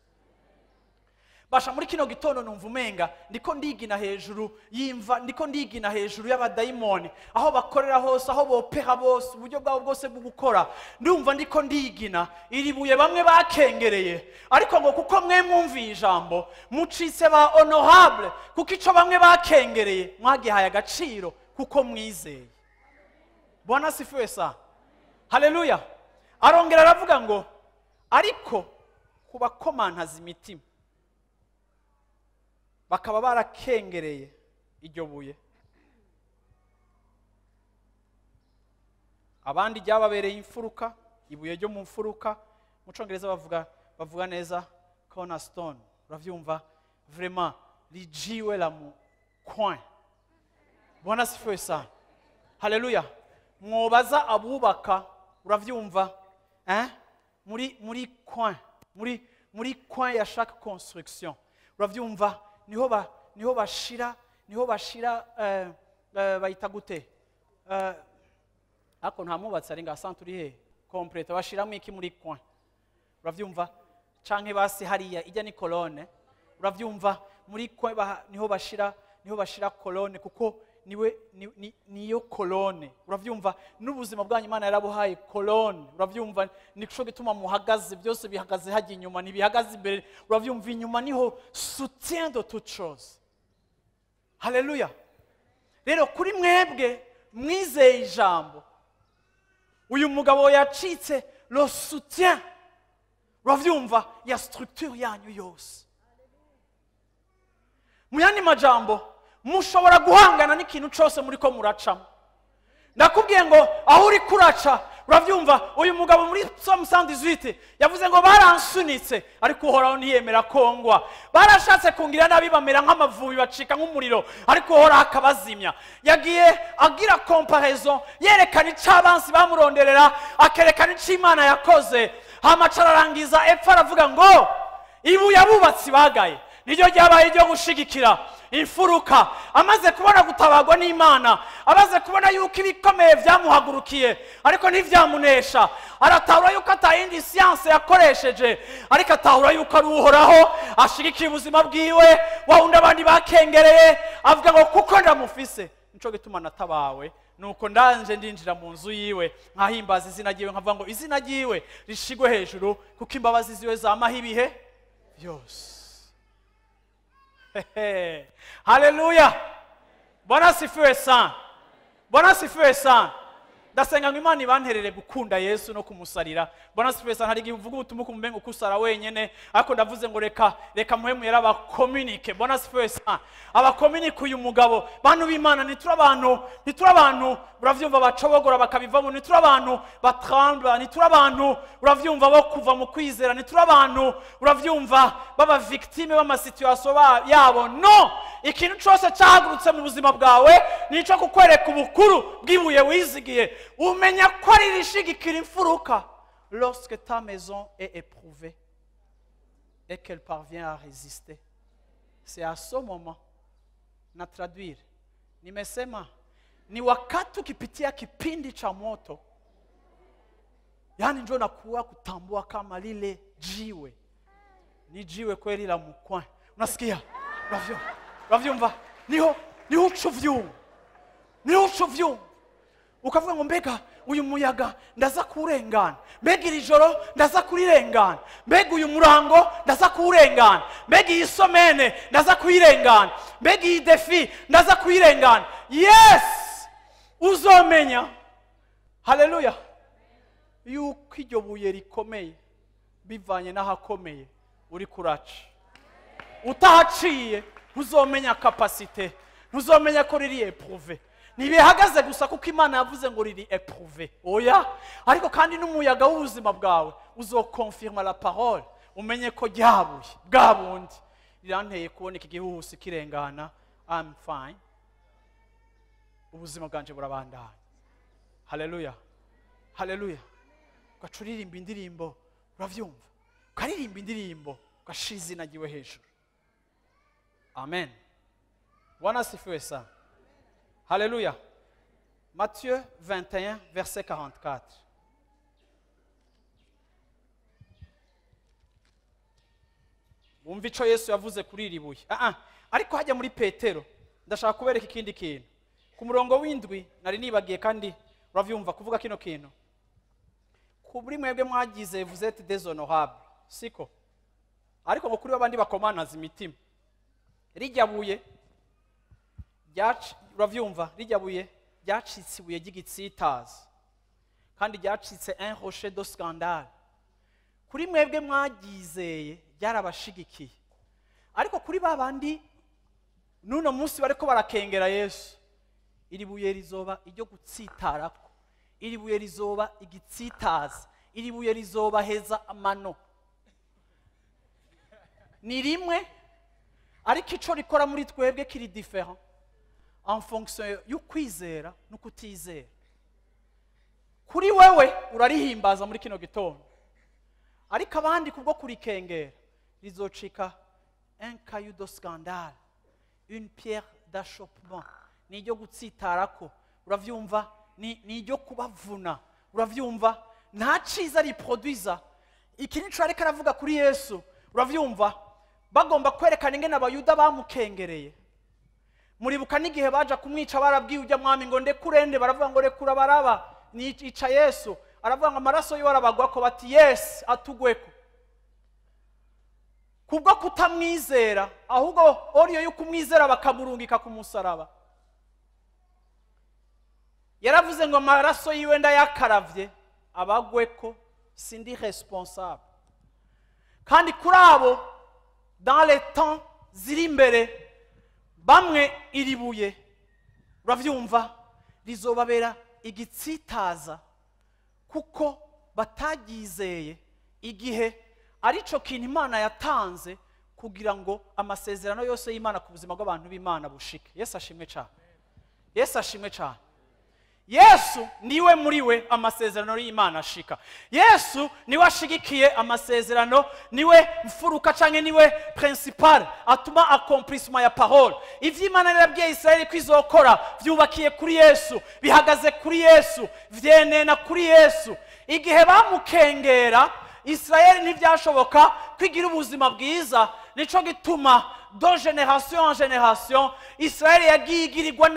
Basha muri kino gitondo numva umenga ndiko ndigina hejuru yimva, ndiko ndigina hejuru y'abadayimoni, aho bakorera hose, aho bopera bose, uburyo bwabo bwose bwo gukora. Ndumva ndiko ndigina iribuye bamwe bakengereye, ariko ngo kuko mwe mwumviye ijambo mucitse ba honorable, kuko ico bamwe bakengereye mwagihaye agaciro kuko mwizeye. Bwana sifiwe sana. Haleluya. Arongera aravuga ngo ariko kubakomantaza imitima bakaba barakengereye iryo buye, abandi ryababereye imfuruka, ibuye ryo mu mfuruka. Mu Congereza bavuga neza cornerstone, uravyumva, vraiment rijiwe la mu coin. Bwana sifiwe sana. Haleluya. Mwobaza abubaka, uravyumva, muri coin, muri coin ya chaque construction, uravyumva, niho bashira bayita gute, ako nta mubatsi ari nga centre he complete bashiramo iki muri coin, uravyumva, canke basi hariya ijya ni colonne, uravyumva, muri coin niho bashira colonne, kuko niyo colonne, uravyumva. N'ubuzima bwanyu Imana yarabuhaye colonne, uravyumva, nico gituma muhagaze, byose bihagaze hajya inyuma, ntibihagaze imbere, uravyumva, inyuma niho soutien de toute chose. Haleluya. Rero kuri mwebwe mwizeye ijambo, uyu mugabo yacitse le soutien, uravyumva, ya structure yanyu yose. Mu yandi majambo mushobora guhangana n'ikintu cyose muri ko muracamo. Ndakubwiye ngo aho uri kuraca, uravyumva, uyu mugabo muri Psalm 118 yavuze ngo baransunitse ariko uhoraho ntiyemera kongwa, barashatse kungira nabi bamera nk'amavubi bacika nk'umuriro ariko uhoraho akabazimya. Yagiye agira comparaison, yerekana icabansi bamuronderera, akerekana ic'Imana yakoze, hamacara arangiza epfa aravuga ngo ibuye abubatsi bagaye niryo ryabaye ryo gushigikira imfuruka. Amaze kubona gutabagwa n'Imana, amaze kubona yuko ibikomeye byamuhagurukiye ariko ntivyamunesha, aratahura yuko atayindi science yakoresheje, ariko atahura yuko ari uhoraho ashigikiye ubuzima bwiwe, wawundi abandi bakengereye. Avuga ngo kuko ndamufise nico gituma natabawe, nuko ndanje ndinjira mu nzu yiwe nkahimbaza izina ryiwe, nkavuga ngo izina ryiwe rishigwe hejuru, kuko imbabazi ziwe zamaho ibihe byose. Haleluya. Bwana sifiwe sana. Bwana sifiwe sana. Ndasenga ngo Imana ibanterere gukunda Yesu no kumusarira. Bwana sifiwe sana. Hari igihe uvuga ubutumwa kumbenga ukusara wenyene, ariko ndavuze ngo reka muhemu yaraba communique. Bwana sifiwe sana. Aba communique uyu mugabo, bantu b'Imana, nitura abantu uravyumva bacobogora bakabivamo, nitura abantu batremble, nitura abantu uravyumva bo kuva mu kwizera, nitura abantu uravyumva baba victime b'ama situation yabo. No, ikintu cyose cyahagurutse mu buzima bwawe nico kukwereka ubukuru bw'ibuye wizigiye, umenya ko ari rishigikira imfuruka. Lorsque ta maison est éprouvée et qu'elle parvient à résister, c'est à ce moment, na traduire, nimesema ni wakati ukipitia kipindi cha moto, yani ndio nakuwa kutambua kama lile jiwe ni jiwe kweli la mkwa. Unasikia? Uravyumva? Niho ucuvyumva. Ukavuga ngo mbega uyu muyaga ndaza kurengana, mbega iri joro ndaza kurirengana, mbega uyu murango ndaza kurengana, mbega iyi somene ndaza kuyirengana, mbega iyi defi ndaza kuyirengana. Yes, uzomenya. Haleluya. Yuko iryo buye rikomeye bivanye n'ahakomeye uri kuraca. Utahaciye uzomenya capacité, uzomenya ko riri éprouvé. Ntibihagaze gusa kuko Imana yavuze ngo riri éprouvé, oya, ariko kandi n'umuyaga w'ubuzima bwawe uzokonfirma la parole, umenye ko ryabuye bwabundi riranteye kubona iki gihuhusi kirengana. I'm fine, ubuzima bwanje burabandanya. Haleluya. Haleluya. Ugacuririmba indirimbo, uravyumva, ukaririmba indirimbo ugashize nagiwe hejuru. Amen. Bwana asifiwe sana. Haleluya. Matthieu 21 verset 44. Umva ico Yesu yavuze kuri iri buye. Ariko hajya muri Petero ndashaka kubereka ikindi kintu. Ku murongo w'indwi nari nibagiye kandi uravyumva kuvuga kino kintu. Kuburi mwebwe mwagize vous êtes déshonorable. Siko. Ariko ngo kuri babandi bakomanaza imitima. Rijya buye uravyumva rijya buye ryacitse ibuye ry'igitsitazi kandi ryacitse un rocher de scandale. Kuri mwebwe mwagizeye byarabashigikiye, ariko kuri babandi nuno munsi bariko barakengera Yesu, iri buye rizoba iryo gutsitarako, iri buye rizoba igitsitazi, iri buye rizoba heza amano. Ni rimwe ariko ico rikora muri twebwe kiri différent en fonction y'ukwizera n'ukutizera. Kuri wewe urarihimbaza muri kino gitondo, ariko abandi kubwo kurikengera rizocika un caillou de scandale, une pierre d'achoppement. Ni iryo gutsitarako, uravyumva, ni iryo kubavuna, uravyumva, nta ciza riproduiza. Iki nico ariko aravuga kuri Yesu, uravyumva, bagomba kwerekana ingene abayuda bamukengereye. Muribuka n'igihe baja kumwica barabwiye ujya mwami ngo ndekurende, baravuga ngo rekura baraba, ni ica Yesu, aravuga ngo amaraso yiwe arabagwako, bati yes atugweko. Kubwo kutamwizera, ahubwo oriyo yuko umwizera bakamurungika ku musaraba. Yaravuze ngo amaraso yiwe ndayakaravye abagweko, sindi responsable. Kandi kuri abo dans les temps ziri imbere, bamwe iribuye uravyumva rizobabera igitsitaza kuko batagizeye igihe arico kintu Imana yatanze kugira ngo amasezerano yose y'Imana ku buzima bw'abantu b'Imana bushike. Yesu ashimwe cyane. Yesu ashimwe cyane. Yesu niwe muri we amasezerano y'Imana ashika. Yesu niwe ashigikiye amasezerano, niwe mfuruka canke niwe principal atuma accomplissement ya parole. Ivyo Imana yarabwiye Israeli kwizokora vyubakiye kuri Yesu, bihagaze kuri Yesu, vyenena kuri Yesu. Igihe bamukengera Israeli ntivyashoboka kwigira ubuzima bwiza, nico gituma de génération en génération Israeli yagigirirwa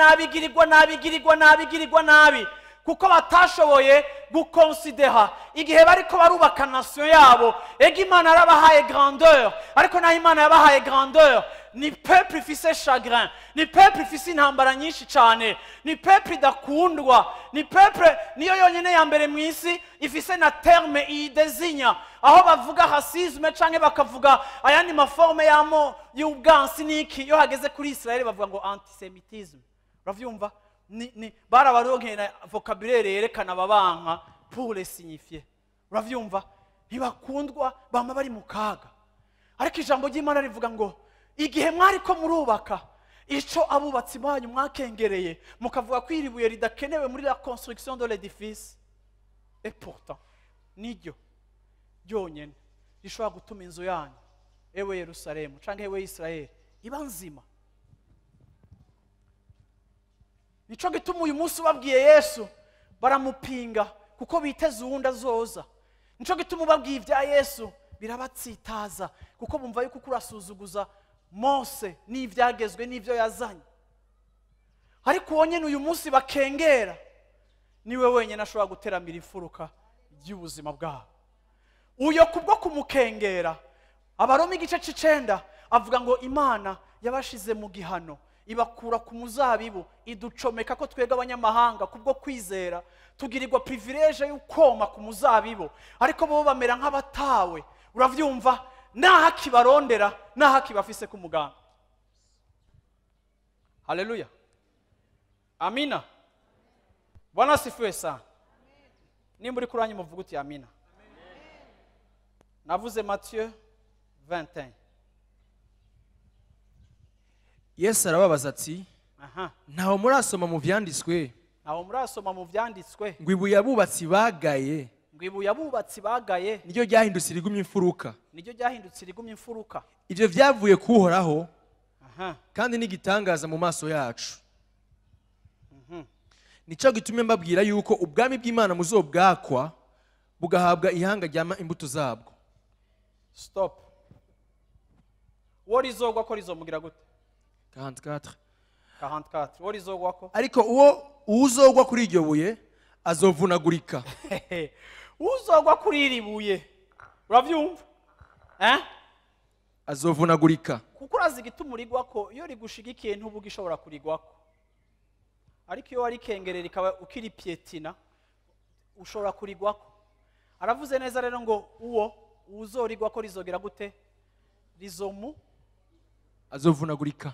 nabi kuko batashoboye gukonsidera igihe bariko barubaka nation yabo. Ega Imana yarabahaye grandeur, ariko naho Imana yabahaye grandeur, ni peuple ifise chagrin, ni peuple ifise intambara nyinshi cyane, ni peuple idakundwa, ni peuple niyo yonyene ya mbere mw'isi ifise na terme idezinya, aho bavuga racisme canke bakavuga ayandi maforme yamo y'ubwansi niki, yo hageze kuri Israeli bavuga ngo antisemitisme. Uravyumva? Ni barabaronkeye na vocabulaire yerekana babanka pour les signifier. Uravyumva? Ntibakundwa, bama bari mu kaga. Ariko ijambo ry'Imana rivuga ngo igihe mwari ko murubaka ico abubatsi banyu mwakengereye, mukavuga ko iribuye ridakenewe muri la construction de l'édifice, et pourtant niryo ryonyene rishobora gutuma inzu yanyu, ewe Yerusalemu canke ewe Israeli, iba nzima. Nico gituma uyu munsi babwiye Yesu baramupinga kuko biteze uwundi azoza. Nico gituma babwiye ibya Yesu birabatsitaza kuko bumva yuko kurasuzuguza Mose n'ivyagezwe n'ivyo yazanye. Ariko wonyene uyu munsi bakengera, niwe wenyene ashobora guteramira imfuruka y'ubuzima bwabo. Uyo kubwo kumukengera, Abaroma igice c'9 avuga ngo Imana yabashize mu gihano, ibakura ku muzabibu, iducomeka ko twega abanyamahanga kubwo kwizera tugirirwa privilege y'ukoma ku muzabibu, ariko bo bamera nk'abatawe. Uravyumva? Naha kibarondera, naha kibafise ku muganga. Haleluya. Amina. Bwana asifiwe sana. Nimba uri kuranyi muvuga uti amina. Navuze Matthieu 21. Yesu arababaza ati, ntaho murasoma mu vyanditswe, ntaho murasoma mu vyanditswe ngo ibuye abubatsi bagaye, ngo ibuye abubatsi bagaye niryo ryahindutse irigumye imfuruka. Niryo ryahindutse irigumye imfuruka. Ivyo vyavuye kuhoraho, kandi n'igitangaza mu maso yacu. Nicyo gitumye mbabwira yuko ubwami bw'Imana muzobwakwa bugahabwa ihanga ryama imbuto zabwo. Stop. Uwo rizogwa ko rizomugira gute? 44. Uwo rizogwa ko? Ariko uwo uzogwa kuri iryo buye azovunagurika. Uzogwa kuri iri buye uravyumva? Azovunagurika. Kuko urazi igituma urigwako, iyo rigushigikiye ntubuga ishobora kurigwako. Ariko iyo wari kengerera ikaba ukiri pietina ushobora kurigwako. Aravuze neza rero ngo uwo uzorigwako rizogera gute? Azovunagurika.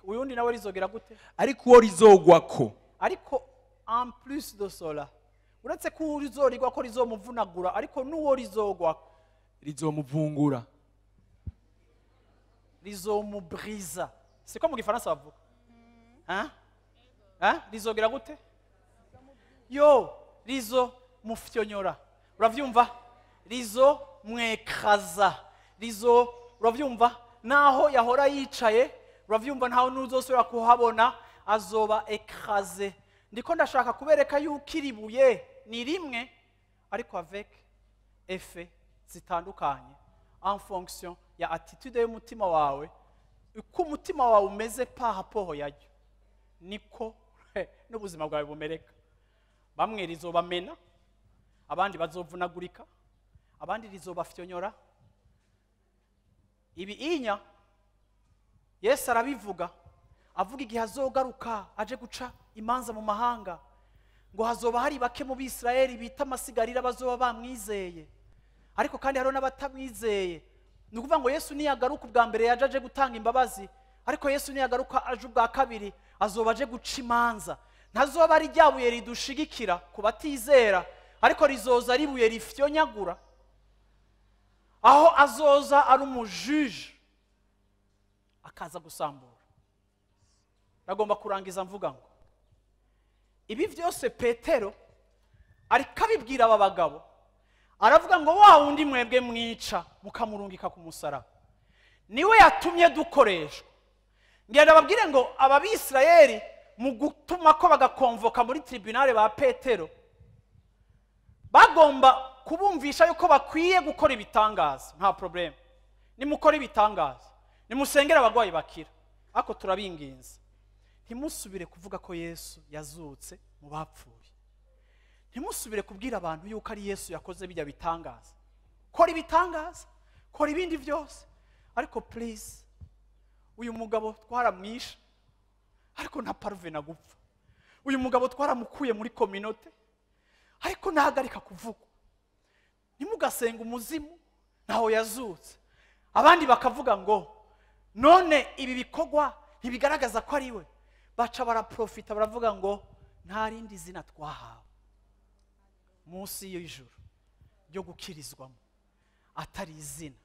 Uyundi nawe rizogera gute? Ariko uwo rizogwako. Ariko en plus de cela, uretse ko rizorigwako rizomuvunagura, ariko n'uwo rizogwako rizomuvungura. Rizomubriza. Siko mu Gifaransa bavuga? Rizogera gute? Rizo mufyonyora. Uravyumva? Rizo mwekaza. Uravyumva? Naho yahora yicaye, uravyumva ntaho nuzosubira kuhabona, azoba ekraze. Ndiko ndashaka kubereka yuko iribuye ni rimwe, ariko avec effet zitandukanye en fonction ya attitude y'umutima wawe. Uko umutima wawe umeze par rapport yaryo, niko n'ubuzima bwawe bumereka. Bamwe rizobamena, abandi bazovunagurika, abandi rizobafyonyora. Ibi inya Yesu arabivuga, avuga igihe azogaruka aje guca imanza mu mahanga, ngo hazoba hari bake mu Bisirayeli bita amasigarira bazoba bamwizeye, ariko kandi hariho n'abatamwizeye. Ni ukuvuga ngo Yesu niyagaruka ubwa mbere yaje aje gutanga imbabazi, ariko Yesu niyagaruka aje ubwa kabiri azoba aje guca imanza. Ntazoba ari rya buye ridushigikira ku batizera, ariko rizoza ari ibuye rifyonyagura, aho azoza ari umujuje akaza gusambura. Nagomba kurangiza mvuga ngo ibi byose Petero ariko abibwira aba bagabo, aravuga ngo wa wundi mwebwe mwica mukamurungika ku musaraba niwe yatumye dukoreshwa. Ngenda babwire ngo aba Bisirayeli mu gutuma ko bagakonvoka muri tribunale ba Petero, bagomba kubumvisha yuko bakwiye gukora ibitangaza. Nta problem, nimukora ibitangaza, nimusengera abagwayi bakira, ariko turabinginze ntimusubire kuvuga ko Yesu yazutse mu bapfuye. Ntimusubire kubwira abantu yuko ari Yesu yakoze bijya bitangaza. Kora ibitangaza, kora ibindi byose, ariko please, uyu mugabo twaramwisha ariko nta paruve na gupfa. Uyu mugabo twaramukuye muri communauté ariko nahagarika kuvuga. Ntimugasenga umuzimu ntaho yazutse. Abandi bakavuga ngo none ibi bikogwa ntibigaragaza ko ari we. Baca baraprofita baravuga ngo nta rindi zina twahawe munsi y'ijuru ryo gukirizwamo atari izina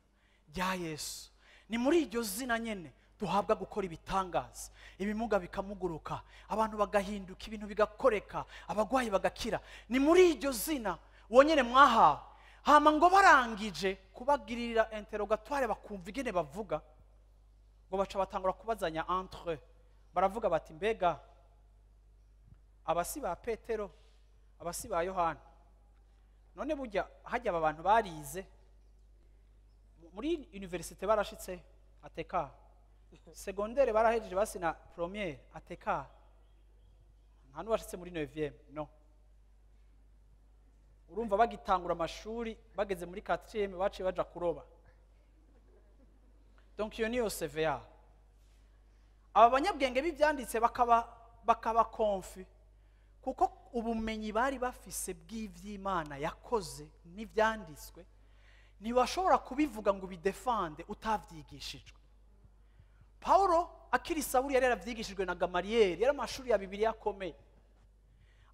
rya Yesu. Ni muri iryo zina nyene duhabwa gukora ibitangaza, ibimuga bikamuguruka, abantu bagahinduka, ibintu bigakoreka, abagwayi bagakira. Ni muri iryo zina wonyene mwahawe. Hama ngo barangije kubagirira interrogatoire bakumva igene bavuga, ngo baca batangura kubazanya entre eux. Baravuga bati mbega abasi ba Petero, abasi ba Yohana, none burya hajya aba bantu barize muri université barashitse ateka, secondaire barahejeje basina première ateka, nta n'ubashitse muri 9e no. Urumva bagitangura amashuri bageze muri 4e baciye baja kuroba. Donc iyo niyo CVA. Aba banyabwenge bivyanditse bakaba konfi, kuko ubumenyi bari bafise bw'ivy'Imana yakoze n'ivyanditswe ntibashobora kubivuga ngo bidefende utavyigishijwe. Paulo akiri Sawuli yari yaravyigishijwe na Gamaliyeli, yari amashuri ya Bibiliya akomeye,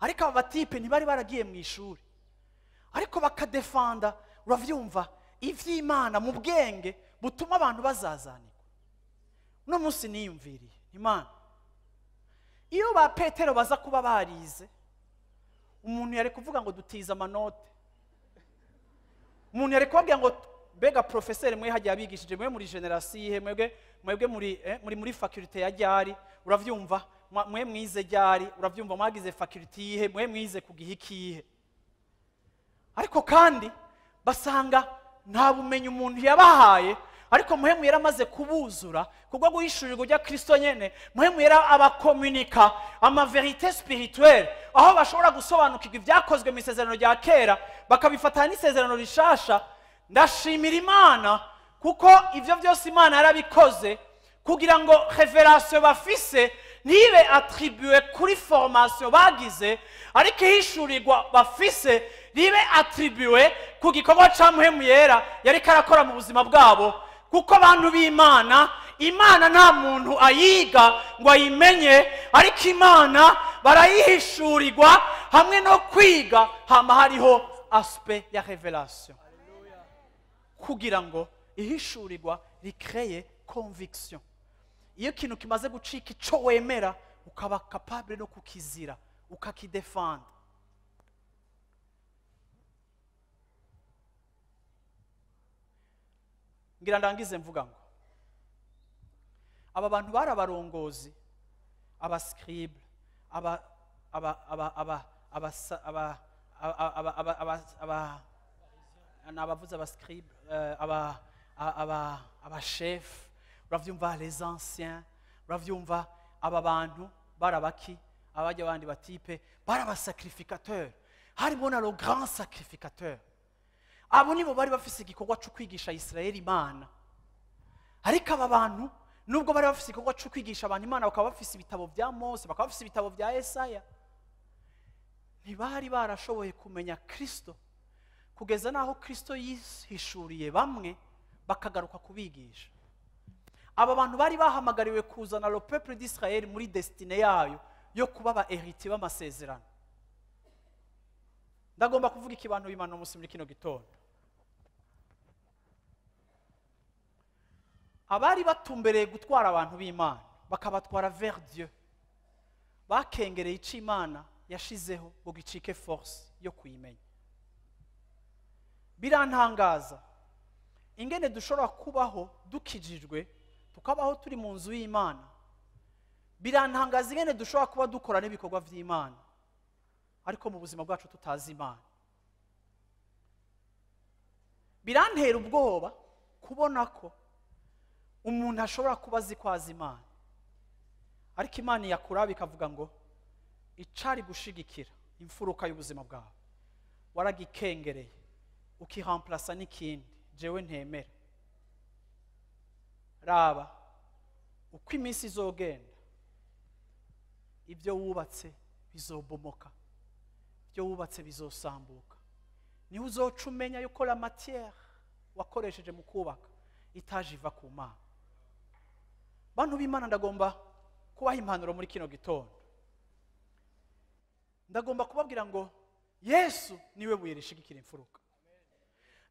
ariko aba batipe ntibari baragiye mu ishuri, ariko bakadefanda. Uravyumva ivy'Imana mu bwenge butuma abantu bazazanirwa. Uno munsi niyumviriye Imana, iyo ba Petero baza kuba barize, umuntu yari kuvuga ngo dutiza amanote, umuntu yari kubabwira ngo mbega professeur mwe hajya abigishije mwe muri generation ihe mwebwe muri faculty ya ryari uravyumva mwe mwize ryari uravyumva mwagize faculty ihe mwe mwize kugihikihe ariko kandi basanga nta bumenyi umuntu yabahaye ariko muhemu yaramaze kubuzura kubwo guhishurirwa rya Kristo nyene muhemu yara abakomunika ama verite spirituelle aho bashobora gusobanukirwa ibyakozwe mu isezerano rya kera bakabifatana n'isezerano rishasha. Ndashimira Imana kuko ivyo byose Imana yarabikoze kugira ngo révélation bafise nibe attribué kuri formation bagize ariko ihishurirwa bafise ribe attribué ku gikorwa ca muhemu yera yari karakora mu buzima bwabo kuko abantu b'Imana Imana nta muntu ayiga ngo ayimenye ariko Imana barayihishurirwa hamwe no kwiga hama hariho aspect ya révélation kugira ngo ihishurirwa ricreye conviction. Iyo kintu kimaze gucika ico wemera ukaba capable no kukizira ukakidefend. Ngira ndangize mvuga ngo aba bantu bari abarongozi abascribe abavuze abascribe abachef uravyumva les anciens uravyumva aba bantu barabaki abajya bandi batipe barabasacrificateur harimo na le grand sacrificateur. Abo nibo bari bafise igikorwa cyo kwigisha Israeli Imana ariko aba bantu nubwo bari bafise igikorwa cyo kwigisha abantu Imana bakaba bafise ibitabo bya Mose bakaba bafise ibitabo bya Yesaya ntibari barashoboye kumenya Kristo kugeza naho Kristo yihishuriye bamwe bakagaruka kubigisha. Aba bantu bari bahamagariwe kuzana le peuple d'Israël muri destine yayo yo kuba ba héritier b'amasezerano. Ndagomba kuvuga ikibantu b'Imana umunsi muri kino gitondo. Abari batumbereye gutwara abantu b'Imana bakabatwara vers Dieu bakengereye ico Imana yashizeho ngo gicike force yo kuyimenya. Birantangaza ingene dushobora kubaho dukijijwe tukabaho turi mu nzu y'Imana. Birantangaza ingene dushobora kuba dukora n'ibikorwa vy'Imana ariko mu buzima bwacu tutazi Imana. Birantera ubwoba kubona ko umuntu ashobora kuba azi ko azi Imana ariko Imana yakuraba ikavuga ngo icari gushigikira imfuruka y'ubuzima bwawe waragikengereye ukiremplacer n'ikindi jewe ntemera. Raba uko iminsi izogenda ibyo wubatse bizobomoka ibyo wubatse bizosambuka niho uzoca umenya yuko la matière wakoresheje mu kubaka itaje iva ku Mana. Bantu b'Imana ndagomba kubaha impanuro muri kino gitondo. Ndagomba kubabwira ngo Yesu niwe buye rishigikira imfuruka.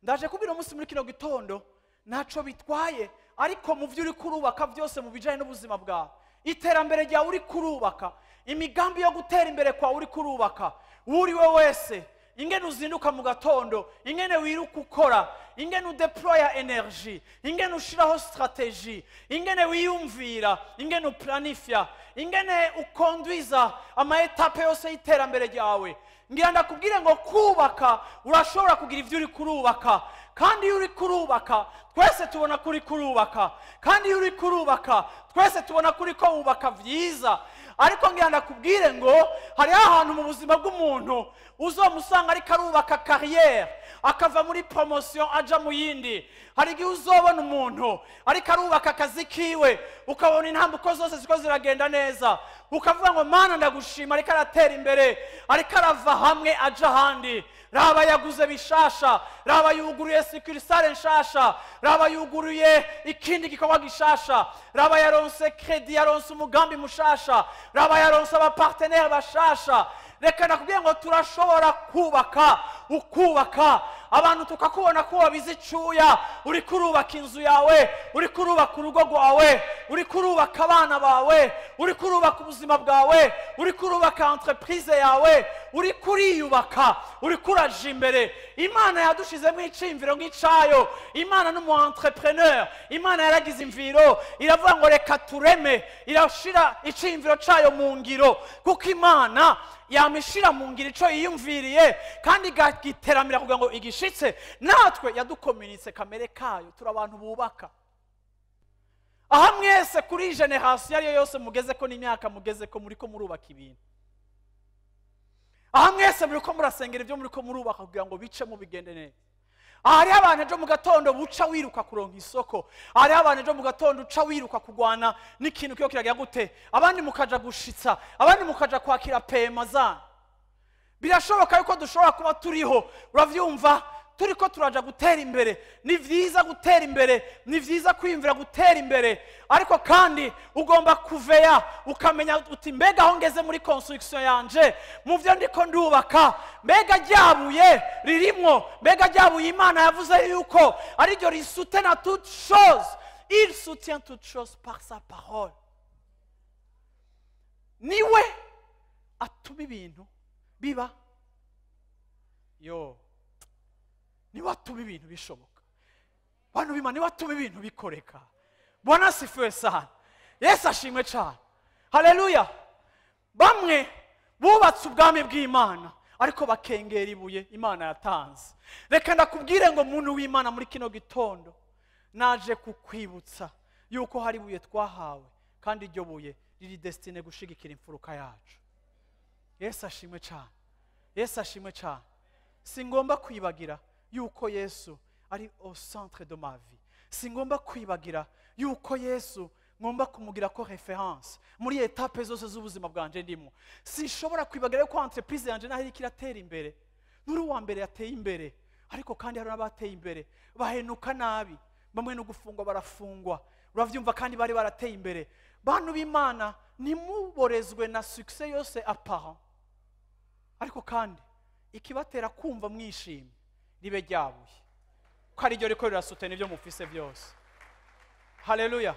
Ndaje kubira umunsi muri kino gitondo ntaco bitwaye ariko mu byo uri kurubaka byose mu bijanye n'ubuzima bwawe iterambere ryawe uri kurubaka imigambi yo gutera imbere kwa uri kurubaka uriwe wese ingene uzinduka mu gatondo ingene wiruka ukora ingene udeploya energy ingene ushiraho strategie ingene wiyumvira ingene uplanifya ingene ukonduiza ama etape yose y'iterambere ryawe. Ngira ndakubwire ngo kubaka urashobora kugira ivyo uri kurubaka kandi iyo uri kurubaka twese tubona kuri kurubaka kandi iyo uri kurubaka twese tubona kuri ko wubaka vyiza ariko ngira ndakubwire ngo hari ahantu mu buzima bw'umuntu uzomusanga ari karubaka carrière akava muri promotion aja mu yindi. Hari igihe uzobona umuntu ari karubaka akazi kiwe ukabona intambuko zose ziko ziragenda neza ukavuga ngo Mana ndagushima ariko aratera imbere ariko arava hamwe aja handi. Raba yaguze bishasha raba yuguruye succursale nshasha raba yuguruye ikindi gikorwa gishasha raba yaronse credit yaronse umugambi mushasha raba yaronse aba partenaire bashasha. Reka nakubwiye ngo turashobora kubaka ukubaka abantu tukakubona ko wabize icuya, uri kurubaka inzu yawe, uri kurubaka urugo rwawe, uri kurubaka abana bawe, uri kurubaka ubuzima bwawe, uri kurubaka entreprise yawe, uri kuriyubaka, uri kuraje imbere. Imana yadushizemo icimviro nk'icayo. Imana n'umu entrepreneur, Imana yaragize imviro, iravuga ngo reka tureme, irashira icimviro cayo mu ngiro, kuko Imana yamishira mu ngiro ico yiyumviriye kandi igiteramira kugira ngo igishitse. Natwe yadukomunitse kamere kayo, turi abantu bubaka. Aha mwese kuri generation yari yose mugeze ko n'imyaka mugeze ko muri ko murubaka ibintu. Aha mwese muri ko murasengera ibyo muri ko murubaka kugira ngo bice mu bigende neza. Ahari abantu ejo mu gatondo buca wiruka kuronka isoko, ahari abantu ejo mu gatondo uca wiruka kugwana n'ikintu kiyo kiragira gute, abandi mukaja gushitsa, abandi mukaja kwakira pema zana. Birashoboka yuko dushobora kuba turiho, uravyumva, turiko turaja gutera imbere. Ni vyiza gutera imbere, ni vyiza kwiyumvira gutera imbere, ariko kandi ugomba kuveya ukamenya uti mbega aho ngeze muri construction yanje, mu vyo ndiko ndubaka, mbega ryabuye ririmwo, mbega ryabuye Imana yavuze yuko ari ryo risutena toute chose. Il soutient toute chose par sa parole. Niwe atuma ibintu biba. Niwe atuma ibintu bishoboka. Bantu b'Imana, niwe atuma ibintu bikoreka. Bwana asifiwe sana. Yesu ashimwe cyane. Haleluya. Bamwe bubatse ubwami bw'Imana ariko bakengera ibuye Imana yatanze. Reka ndakubwire ngo muntu w'Imana muri kino gitondo, naje kukwibutsa yuko hari ibuye twahawe kandi iryo buye riri destine gushigikira imfuruka yacu. Yesu ashimwe cyane. Yesu ashimwe cyane. Singomba kwibagira yuko Yesu ari au centre de ma vie. Singomba kwibagira yuko Yesu ngomba kumugira ko reference muri etape zose z'ubuzima bwanje ndimo. Sinshobora kwibagira ko entreprise yanje naho iri kiratera imbere. Nuri wa mbere yateye imbere, ariko kandi hari n'abateye imbere bahenuka nabi, bamwe no gufungwa barafungwa. Uravyumva, kandi bari barateye imbere. Bantu b'Imana, nimuborezwe na success yose apparent, ariko kandi ikibatera kumva mwishimye ribe ryabuye, ko ari ryo riko rirasutena ibyo mufise byose. Haleluya,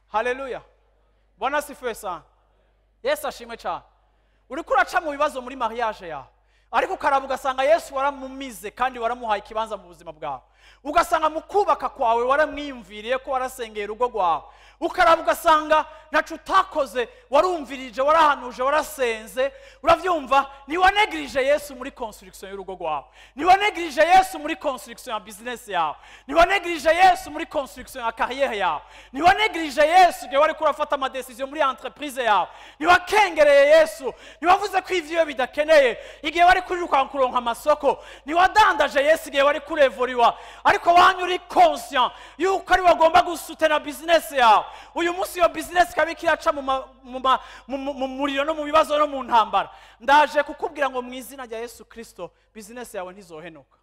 haleluya. Bwana asifiwe sana. Yesu ashimwe cyane. Uriko uraca mu bibazo muri mariage yawe, ariko ukarabuga ugasanga Yesu waramumize kandi waramuhaye ikibanza mu buzima bwawe. Ugasanga mu kubaka kwawe waramwiyumviriye ko warasengera urugo rwawe. Ukarabuga ugasanga ntacu utakoze, warumvirije, warahanuje, warasenze. Uravyumva, niwanegirije Yesu muri construction y'urugo rwawe, niwanegirije Yesu muri construction ya business yawe, niwanegirije Yesu muri construction ya carrière yawe, niwanegirije Yesu igihe wari kurafata ama decision muri entreprise yawe, niwakengereye Yesu, niwavuze ko ivyo bidakeneye igihe wari kuriruka kuronka amasoko, niwadandaje Yesu igihe wari kurevoriwa, ariko wanyu uri conscient yuko ari wagomba gusutena business yawe. Uyu munsi yo business kabikira aca mu muriro no mu bibazo no mu ntambara. Ndaje kukubwira ngo mu izina rya Yesu Kristo business yawe ntizohenuka.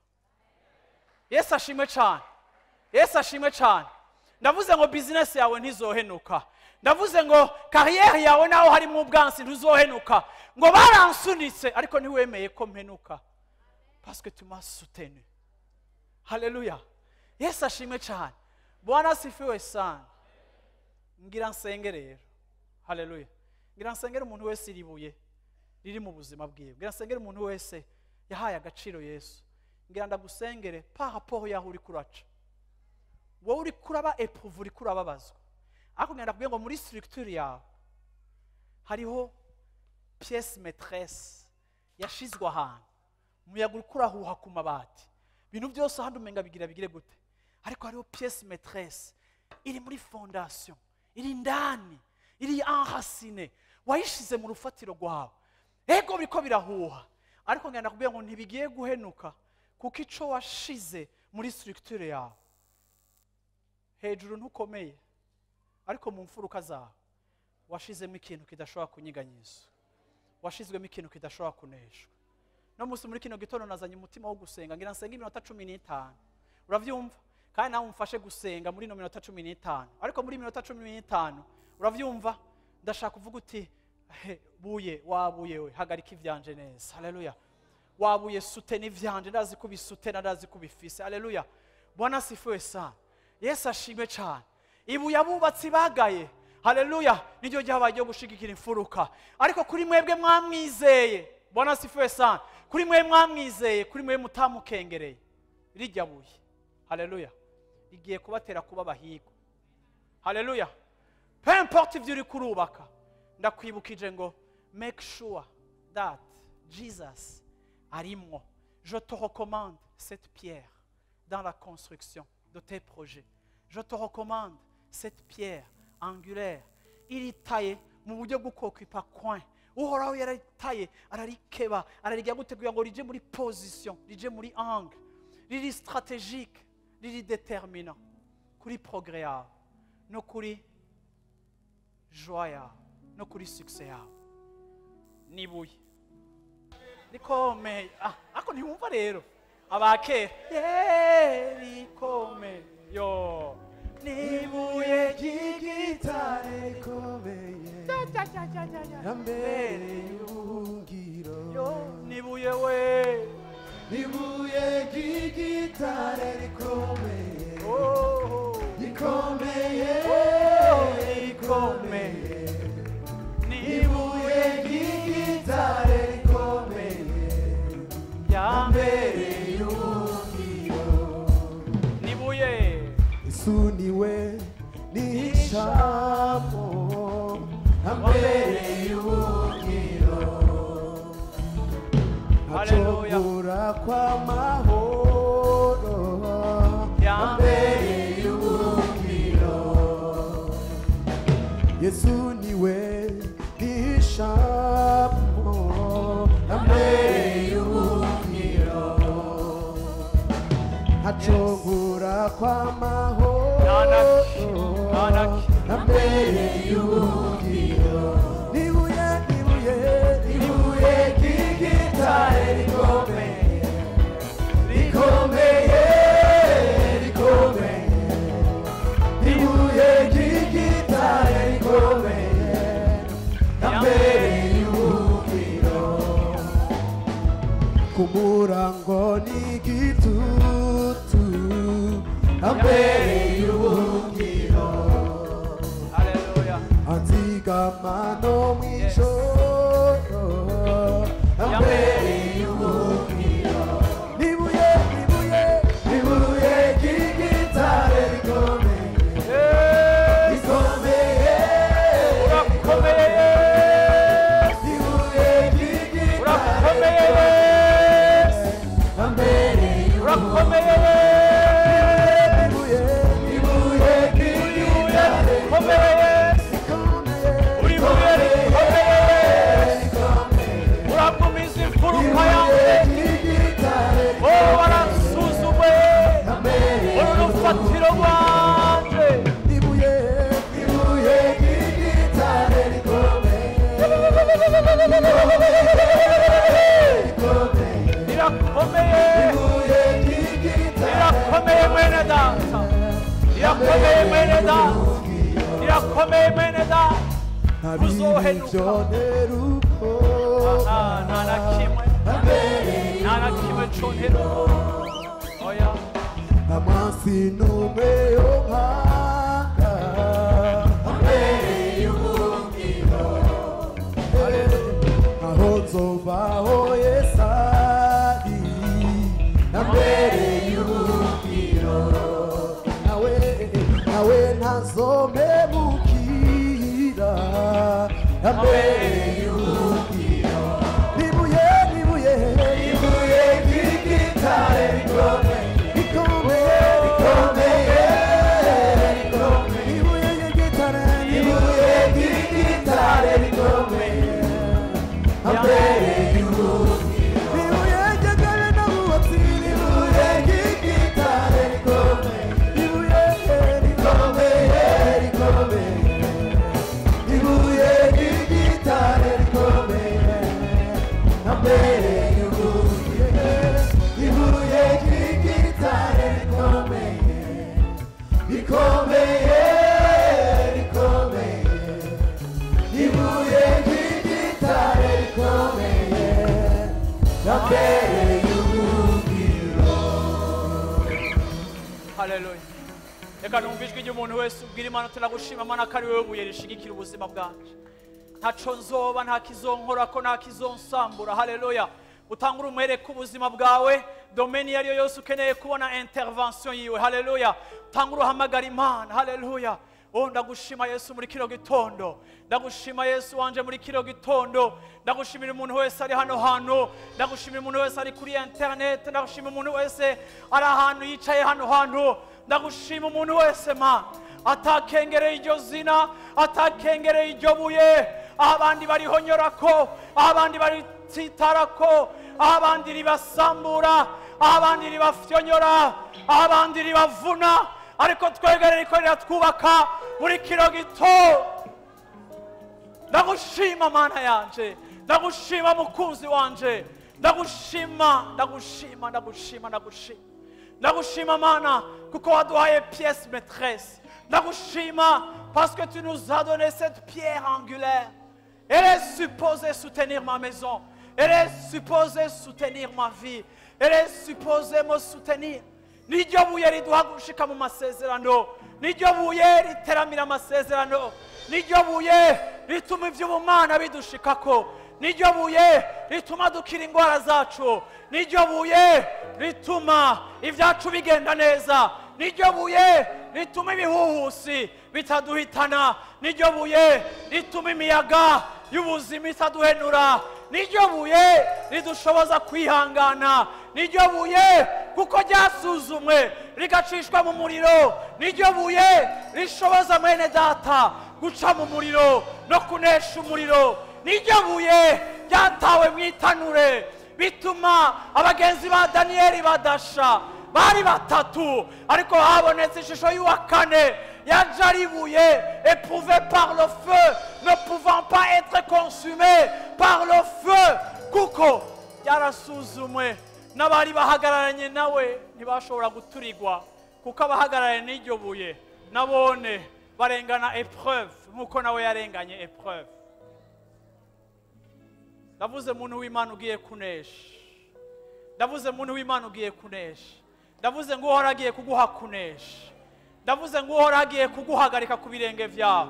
Yesu ashimwe cyane. Yesu ashimwe cyane. Ndavuze ngo business yawe ntizohenuka. Ndavuze ngo carrière yawe naho hari mu bwansi ntuzohenuka. Ngo baransunitse ariko ntiwemeye ko mpenuka, parce que tu m'as soutenu. Haleluya. Yesu ashimwe cyane. Bwana asifiwe sana. Ngira nsenge rero. Haleluya. Ngira nsengera umuntu wese iribuye riri mu buzima bwiwe. Ngira nsengera umuntu wese yahaye agaciro Yesu. Ngira ndagusengere par rapport yaho uri kuraca. Wowe uri kuraba eprouve, uri kurababazwa. Ariko ngira ndakubwiye ngo muri structure yawe hariho pièce maîtresse yashizwe ahantu. Umuyaga uri kurahuha ku mabati. Bintu byose handi umenga bigire gute. Ariko hariho pièce maîtresse iri muri fondation, iri ndani, iri enraciné, wayishize mu rufatiro rwawe. Ego biko birahuha, ariko ngenda kubwira ngo ntibigiye guhenuka, kuko ico washize muri structure yawe hejuru ntukomeye, ariko mu mfuruka zawe washizemo ikintu kidashobora kunyiganyiza, washizwemo ikintu kidashobora kuneshwa. No musi muri kino gitondo nazanye umutima wo gusenga, ngira nsenga iminota 15. Uravyumva? Kandi nawe umfashe gusenga muri no minota 15. Ariko muri minota 15 uravyumva, ndashaka kuvuga uti buye wabuye we hagarika ivyanje neza. Haleluya. wabuye sute n'ivyanje ndazi kubisute ndazi kubifise. Haleluya. Bwana sifiwe sana. Yesu ashimwe cyane. Ibuye abubatsi bagaye, haleluya, niryo ryabaye ryo gushigikira imfuruka. Ariko kuri mwebwe mwamwizeye, Bwana sifiwe sana, kuri mwebwe mwamwizeye, kuri mwebwe mutamukengereye, rijya buye, haleluya, rigiye kubatera kuba abahigo. Haleluya. Peu importe ivyo uri kurubaka, ndakwibukije ngo make sure that Jesus arimwo. Je te recommande cette pierre dans la construction de tes projets. Je te recommande cette pierre angulaire. Iritaye mu buryo bw'ukokwipa coin. Uhoraho yaritaye ararikeba, ararigira guteguye ngo rije muri position, rije muri angle, riri stratégique, riri déterminant kuri progrès yawe no kuri joie yawe no kuri succès yawe. Nibuye rikomeye. Ako ntiwumva rero abakera rikomeye yo nibuye ry'igitare rikomeye yambere y'ubuhungiro yo nibuye we nibuye ry'igitare rikomeye rikomeye rikomeye nibuye ry'igitare rikomeye yambere Suniwe nishamo ambere y'ubugiro acogora kwa mahoro ambere y'ubugiro Yesu niwe nishamo ambere y'ubugiro acogora kwa mahoro ambere y'ubugiro nibuye ry'igitare rikomeye rikomeye rikomeye nibuye ry'igitare rikomeye ambere y'ubugiro kumurango n'igitutu ambere y'ubugiro anzigamano mw'ijoro ambere y'ubugiro nibuye ry'igitare rikomeye rikomeye urakomeye nibuye ry'igitare ambere urakomeye Fatiro wanje nibuye ry'igitare rikomeye rirakomeye rirakomeye mwene data rirakomeye mwene data rirakomeye mwene data uzohenuka nta na kimwe conteruko oya amasi numeyo mpanga ambere y'ubugiro aho nzobaho Yesari ambere y'ubugiro nawe ntazomemukira ambere y'ubugiro nibuye ry'igitare rikomeye Ibuye haleluya. Reka numva ijwi ry'umuntu wese ubwira Imana turagushima Mana ko ari wowe buye rishigikira ubuzima bwacu. Ntaco nzoba, nta kizonkorako, nta kizonsambura, haleluya. Utangura umwereka ubuzima bwawe, domeni yariyo yose ukeneye kubona intervention yiwe, haleluya. Utangura uhamagara Imana, haleluya. Ndagushima Yesu muri kino gitondo, ndagushima Yesu wanje muri kino gitondo, ndagushimira umuntu wese ari hano hantu, ndagushimira umuntu wese ari kuri internet, ndagushimira umuntu wese ari ahantu yicaye hano hantu, ndagushima umuntu wese Mana atakengereye iryo zina, atakengereye iryo buye, abandi barihonyorako, abandi barititarako, abandi ribasambura, abandi ribafyonyora, abandi ribavuna, ariko twegereye ko riratwubaka muri kino gitondo. Ndagushima Mana yanje, ndagushima mukunzi wanje, ndagushima Mana kuko waduhaye pièce maîtresse. Ndagushima parce que tu nous as donné cette pierre angulaire. Elle est supposée soutenir ma maison, elle est supposée soutenir ma vie, elle est supposée me soutenir. Niryo buye riduha gushika mu masezerano, niryo buye riteramira amasezerano, niryo buye rituma ivy'ubumana bidushikako, niryo buye rituma dukira ingwara zacu, niryo buye rituma ibyacu bigenda neza, niryo buye rituma ibihuhusi bitaduhitana, niryo buye rituma imiyaga y'ubuzima itaduhenura, niryo buye ridushoboza kwihangana, niryo buye kuko ryasuzumwe rigacishwa mu muriro, niryo buye rishoboza mwene data guca mu muriro no kunesha umuriro, niryo buye ryatawe mu itanure bituma abagenzi ba Daniyeli badasha, bari batatu ariko habonetse ishusho y'uwa kane yaje ari ibuye éprouvé par le feu, ne pouvant pas être consumé par le feu, kuko yarasuzumwe n'abari bahagararanye nawe ntibashobora guturigwa, kuko abahagararanye n'iryo buye nabone barengana épreuve nk'uko nawe yarenganye épreuve. Ndavuze muntu w'Imana ugiye kunesha, ndavuze muntu w'Imana ugiye kunesha, ndavuze ngo uhora agiye kuguha kunesha, ndavuze ngo uhora agiye kuguhagarika ku birenge vyawe,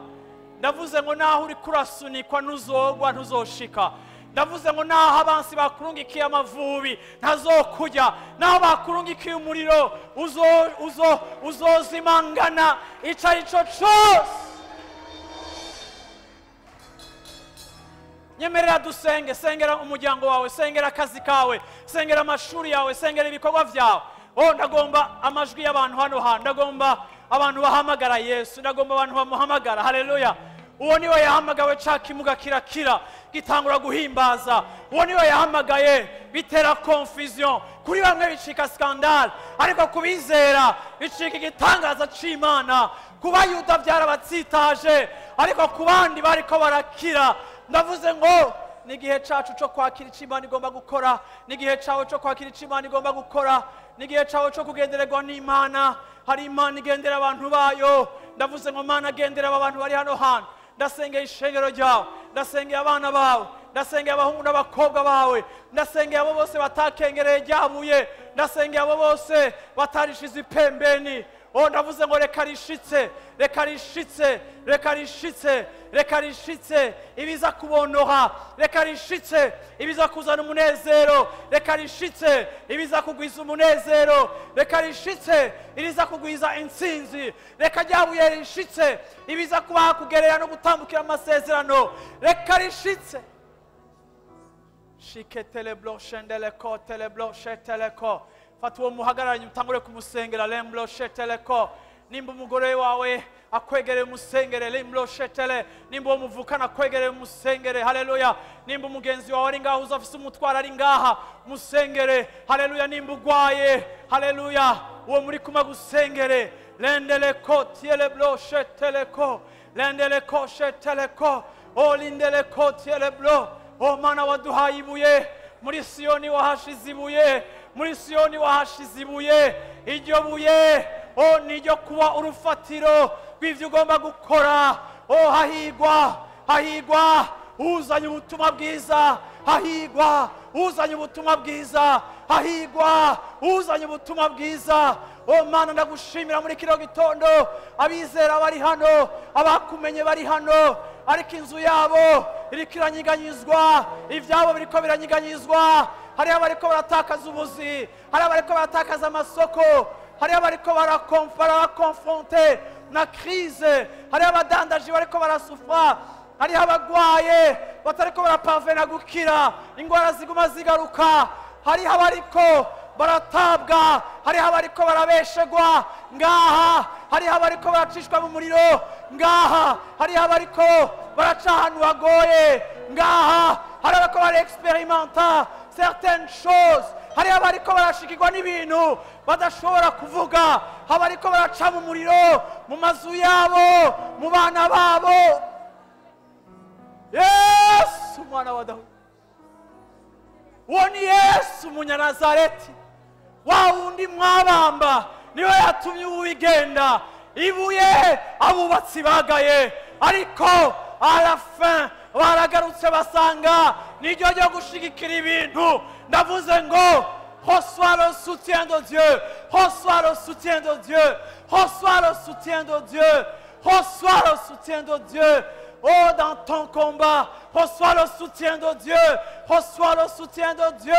ndavuze ngo naho uri kurasunikwa ntuzogwa ntuzoshika, ndavuze ngo naho abansi bakurungikiye amavubi ntazokujya, naho bakurungikiye umuriro uzozimangana ico arico cose. Nyemerera dusenge, sengera umuryango wawe, sengera akazi kawe, sengera amashuri yawe, sengera ibikorwa vyawe. Ndagomba amajwi y'abantu hano hantu, ndagomba abantu bahamagara Yesu, ndagomba abantu bamuhamagara, haleluya. Uwo niwe yahamagawe ca kimuga kirakira gitangura guhimbaza, uwo niwe yahamagaye bitera confusion, kuri bamwe bicika scandale, ariko kubizera bicika igitangaza c'Imana, kuba Yuda byarabatsitaje ariko kubandi bariko barakira. Ndavuze ngo nigihe cacu cyo kwakira icimana igomba gukora, nigihe cawe cyo kwakira icimana igomba gukora, nigihe cawe cyo kugendererwa n'Imana. Hari Imana igendera abantu bayo. Ndavuze ngo Mana agendera abantu bari hano hantu, ndasengeye ishengero ryawe, ndasengeye abana bawe, ndasengeye abahungu n'abakobwa bawe, ndasengeye abo bose batakengereye ryabuye, ndasengeye abo bose batarishize ipembeni. Ndavuze ngo reka rishitse, reka rishitse, reka rishitse, reka rishitse ibiza kubonoha, reka rishitse ibiza kuzana umunezero, reka rishitse ibiza kugwiza umunezero, reka rishitse ibiza kugwiza intsinzi, reka ryabuye rishitse ibiza kubaha kugerera no gutambukira amasezerano, reka rishitse. Shiketele bloshendele ko tele bloshetele ko. Fata uwo muhagararanye utangure kumusengera, lemblosheteleko. Nimba umugore wawe akwegereye umusengere, lembloshetele. Nimba uwo muvukana akwegereye umusengere, haleluya. Nimba umugenzi wawe ari ngaho uzafise umutwara ari ngaha, umusengere, haleluya. Nimba ugwaye, haleluya, uwo muri kuma gusengere, lendeleko tiele blosheteleko, lendeleko sheteleko, lindeleko tiele blo. Mana waduhaye ibuye, muri Siyoni wahashize ibuye, muri Siyoni wahashize ibuye, iryo buye niryo kuba urufatiro rw'ivyo ugomba gukora. Hahigwa, hahigwa uzanye ubutumwa bwiza, hahigwa uzanye ubutumwa bwiza, hahigwa uzanye ubutumwa bwiza. oh mana ndagushimira muri kino gitondo abizera bari hano abakumenye bari hano ariko inzu yabo iriko iranyiganyizwa ivyabo biriko biranyiganyizwa hari abariko baratakaza ubuzi hari abariko baratakaza amasoko hari abariko barakonfronte na crise hari abadandaji bariko barasufra hari abagwaye batariko barapavena gukira ingwara ziguma zigaruka hari abariko baratabwa hari abariko barabeshegwa ngaha hari abariko baracishwa mu muriro ngaha hari abariko baraca ahantu hagoye ngaha hari abariko barexperimenta certaines choses hari abariko barashikirwa n'ibintu badashobora kuvuga abariko baraca mu muriro mu mazu yabo mu bana babo. Yesu mwana wa Dawidi, uwo ni Yesu Munyanazareti, wa wundi mwabamba niwe yatumye uwigenda ibuye abubatsi bagaye ariko à la fin baragarutse basanga niryo ryo gushigikira ibintu. Ndavuze ngo reçois le soutien de Dieu, reçois le soutien de Dieu, reçois le soutien de Dieu, reçois le soutien de Dieu. Oh, dans ton combat, reçois le soutien de Dieu, reçois le soutien de Dieu,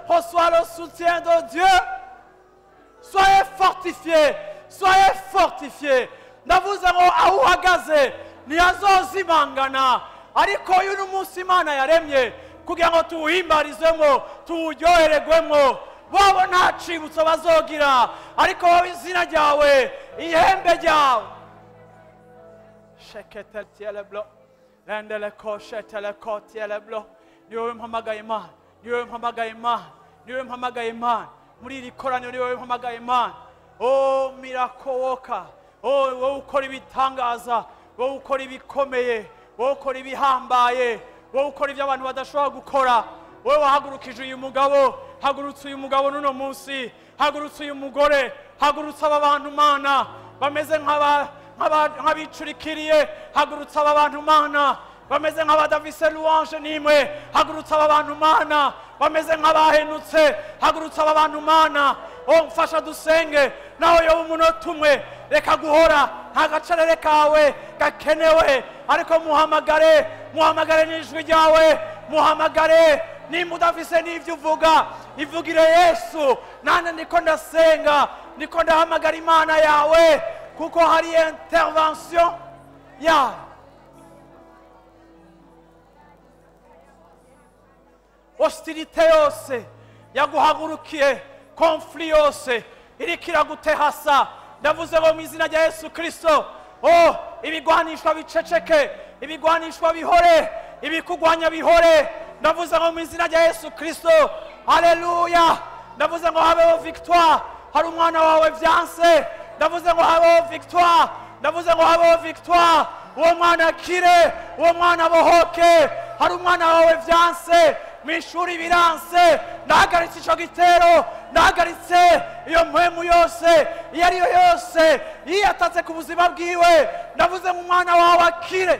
reçois le soutien de Dieu. Soyez fortifiés, soyez fortifiés. Ndavuze ngo aho uhagaze ntihazozimangana, ariko uyu ni umunsi Imana yaremye kugira ngo tuwuhimbarizemo tuwuryohererwemo. Bobo nta cibutso bazogira, ariko wowe izina ryawe ihembe ryawe. Sheketel tiele blo, rendele ko shetele ko tiele blo. Niwe mpamagaye Imana, niwe mpamagaye Imana, niwe mpamagaye Imana. Muri iri koraniro niwe mpamagaye Imana. Oh miracle worker, oh wowe ukora ibitangaza, wowe ukora ibikomeye, wowe ukora ibihambaye, wowe ukora ibyo abantu badashobora gukora. Wowe wahagurukije uyu mugabo, hagurutse uyu mugabo n'uno munsi, hagurutse uyu mugore, hagurutse aba bantu Mana bameze nk'abicurikiriye, hagurutse aba bantu Mana bameze nk'abadafise louange n'imwe, hagurutse aba bantu Mana bameze nk'abahenutse, hagurutse aba bantu Mana. Oh mfasha dusenge nawe yoba umunota umwe, reka guhora nta gacerere kawe gakenewe, ariko muhamagare n'ijwi ryawe, muhamagare. Nimba udafise n'ivyo uvuga, ivugire Yesu. Nane ndiko ndasenga, ndiko ndahamagara Imana yawe kuko hari intervention yawe. Hostilité yose yaguhagurukiye, konflit yose iriko iragutehasa, ndavuze ngo mu izina rya Yesu Kristo, oh ibigwanishwa biceceke, ibigwanishwa bihore, ibikugwanya bihore. Ndavuze ngo mu izina rya Yesu Kristo, haleluya. Ndavuze ngo habeho victoire, hari umwana wawe vyanse. Ndavuze ngo habeho victoire, ndavuze ngo habeho victoire. Uwo mwana akire, uwo mwana abohoke. Hari umwana wawe vyanse, mw'ishuri biranse, ndahagaritse ico gitero, ndahagaritse iyo mpwemu yose iyo ariyo yose yiyatatse ku buzima bwiwe. Ndavuze ngo umwana wawe akire.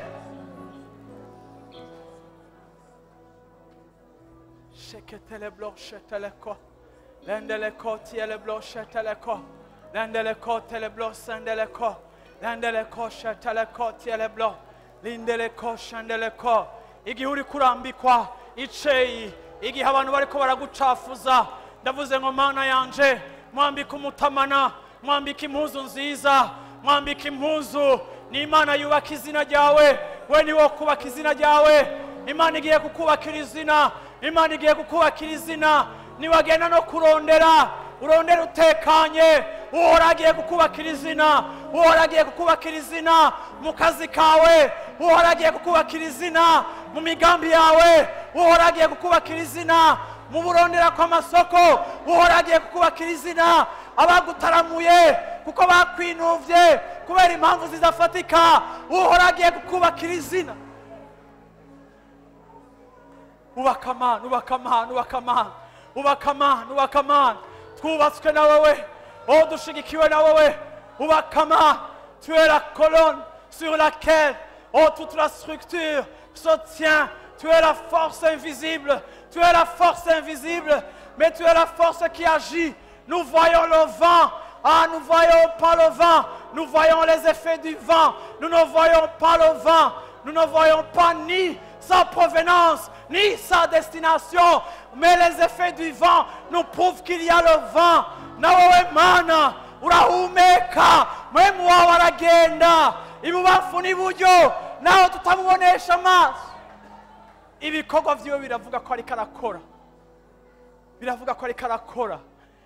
Sheketele blosheteleko, lendeleko tiele blosheteleko, lendeleko tele blosendeleko, lendeleko sheteleko tiele blo, lindeleko shendeleko. Igihe uri kurambikwa iceyi, igihe abantu bariko baragucafuza, ndavuze ngo Mana yanje mwambika umutamana, mwambika impuzu nziza, mwambika impuzu. Ni Imana yubaka izina ryawe, we ni wo kubaka izina ryawe. Imana igiye kukubakira izina, Imana igiye kukubakira izina. Niwagenda no kurondera, urondera utekanye, uhora agiye kukubakira izina, uhora agiye kukubakira izina mu kazi kawe, uhora agiye kukubakira izina mu migambi yawe, uhora agiye kukubakira izina mu burondera kw'amasoko, uhora agiye kukubakira izina abagutaramuye kuko bakwinuvye kubera impamvu zizafatika, uhora agiye kukubakira izina. Ubakaman, ubakaman, ubakaman, ubakaman, ubakaman. Twubatswe na wewe, oh dushigikiwe na wewe. Ubakaman, tu es la colonne sur laquelle, oh toute la structure se tient. Tu es la force invisible, tu es la force invisible, mais tu es la force qui agit. Nous voyons le vent Ah, nous ne voyons pas le vent. Nous voyons les effets du vent. Nous ne voyons pas le vent. Nous ne voyons pas ni sa provenance, ni sa destination. Mais les effets du vent nous prouvent qu'il y a le vent. Nawe mana, urahumeka, mwemu wawe aragenda. Ibubafu n'iburyo, naho tutamubonesha amaso. Ibikorwa vyiwe biravuga ko ariko arakora. Biravuga ko ariko arakora.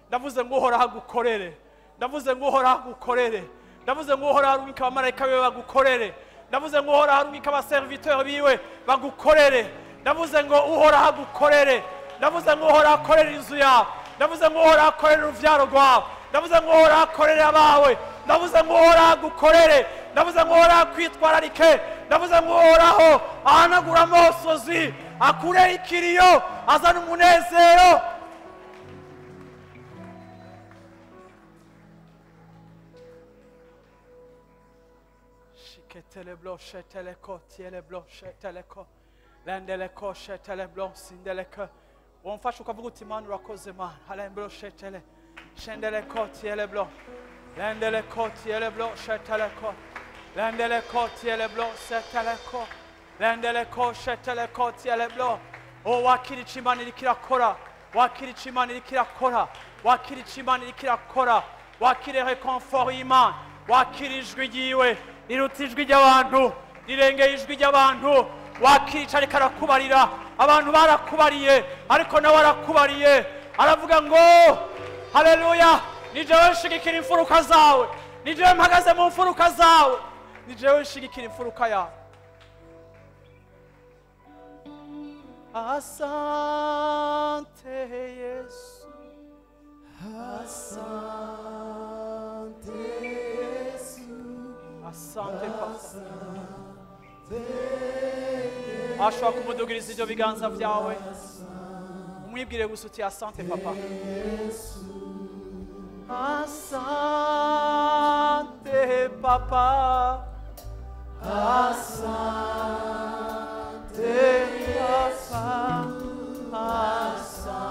Ndavuze ngo uhora hagukorere. Ndavuze ngo uhora hagukorere. Ndavuze ngo uhora harumika abamarayika biwe bagukorere. Ndavuze ngo uhora harumika abaserviteur biwe bagukorere. Ndavuze ngo uhora hagukorere. Ndavuze ngo uhora hakorere inzu yawe. Ndavuze ngo uhora hakorere uruvyaro rwawe. Ndavuze ngo uhora hakorere abawe. Ndavuze ngo uhora hagukorere. Ndavuze ngo uhora hakwitwararike. Ndavuze ngo uhoraho ahanagura amosozi, akurere ikiriyo, azana umunezero. Shiketele bloche teleko tiele bloche teleko landeleko shetele blonsi ndeleko. Wamfasha ukavuga uti Mana urakoze Mana. Halembloche tele shendeleko tiele blo landeleko tiele bloche teleko landeleko tiele bloche teleko landeleko shetele tiele blo. O wakiri chimani likirakora, wakiri chimani likirakora, wakiri chimani likirakora, wakiri reconfort iman, wakiri ijwi ryiwe riruta ijwi ry'abantu, rirengeye ijwi ry'abantu. Wakirica ariko arakubarira, abantu barakubariye ariko nawe arakubariye, aravuga ngo haleluya, ni jewe nshigikira imfuruka zawe, ni jewe mpagaze mu mfuruka zawe, ni jewe nshigikira imfuruka yawe. Asante Yesu, Asante Yesu, asante Papa. Ashobora kumudugiriza ibyo biganza byawe, umwibwire gusa uti asante Papa. Asante Papa, asante Papa, asante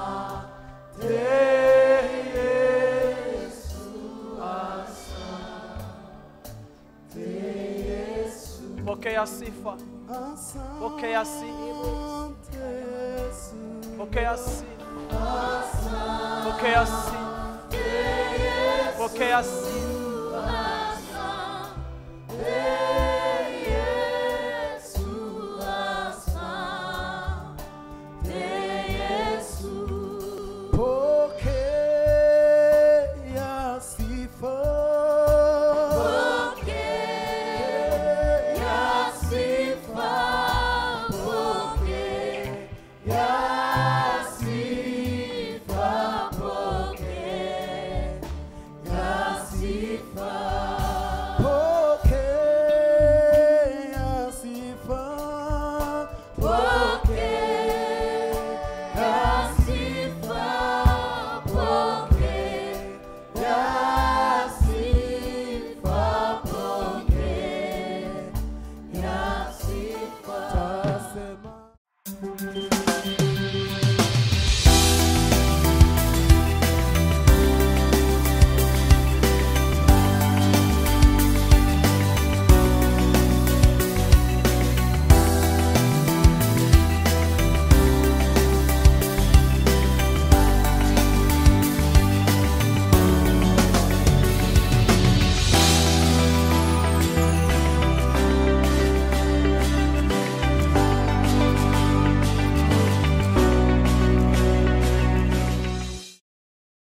Yesu, asante Yesu. Pokea sifa, pokea sifa, pokea sifa, pokea sifa, pokea sifa.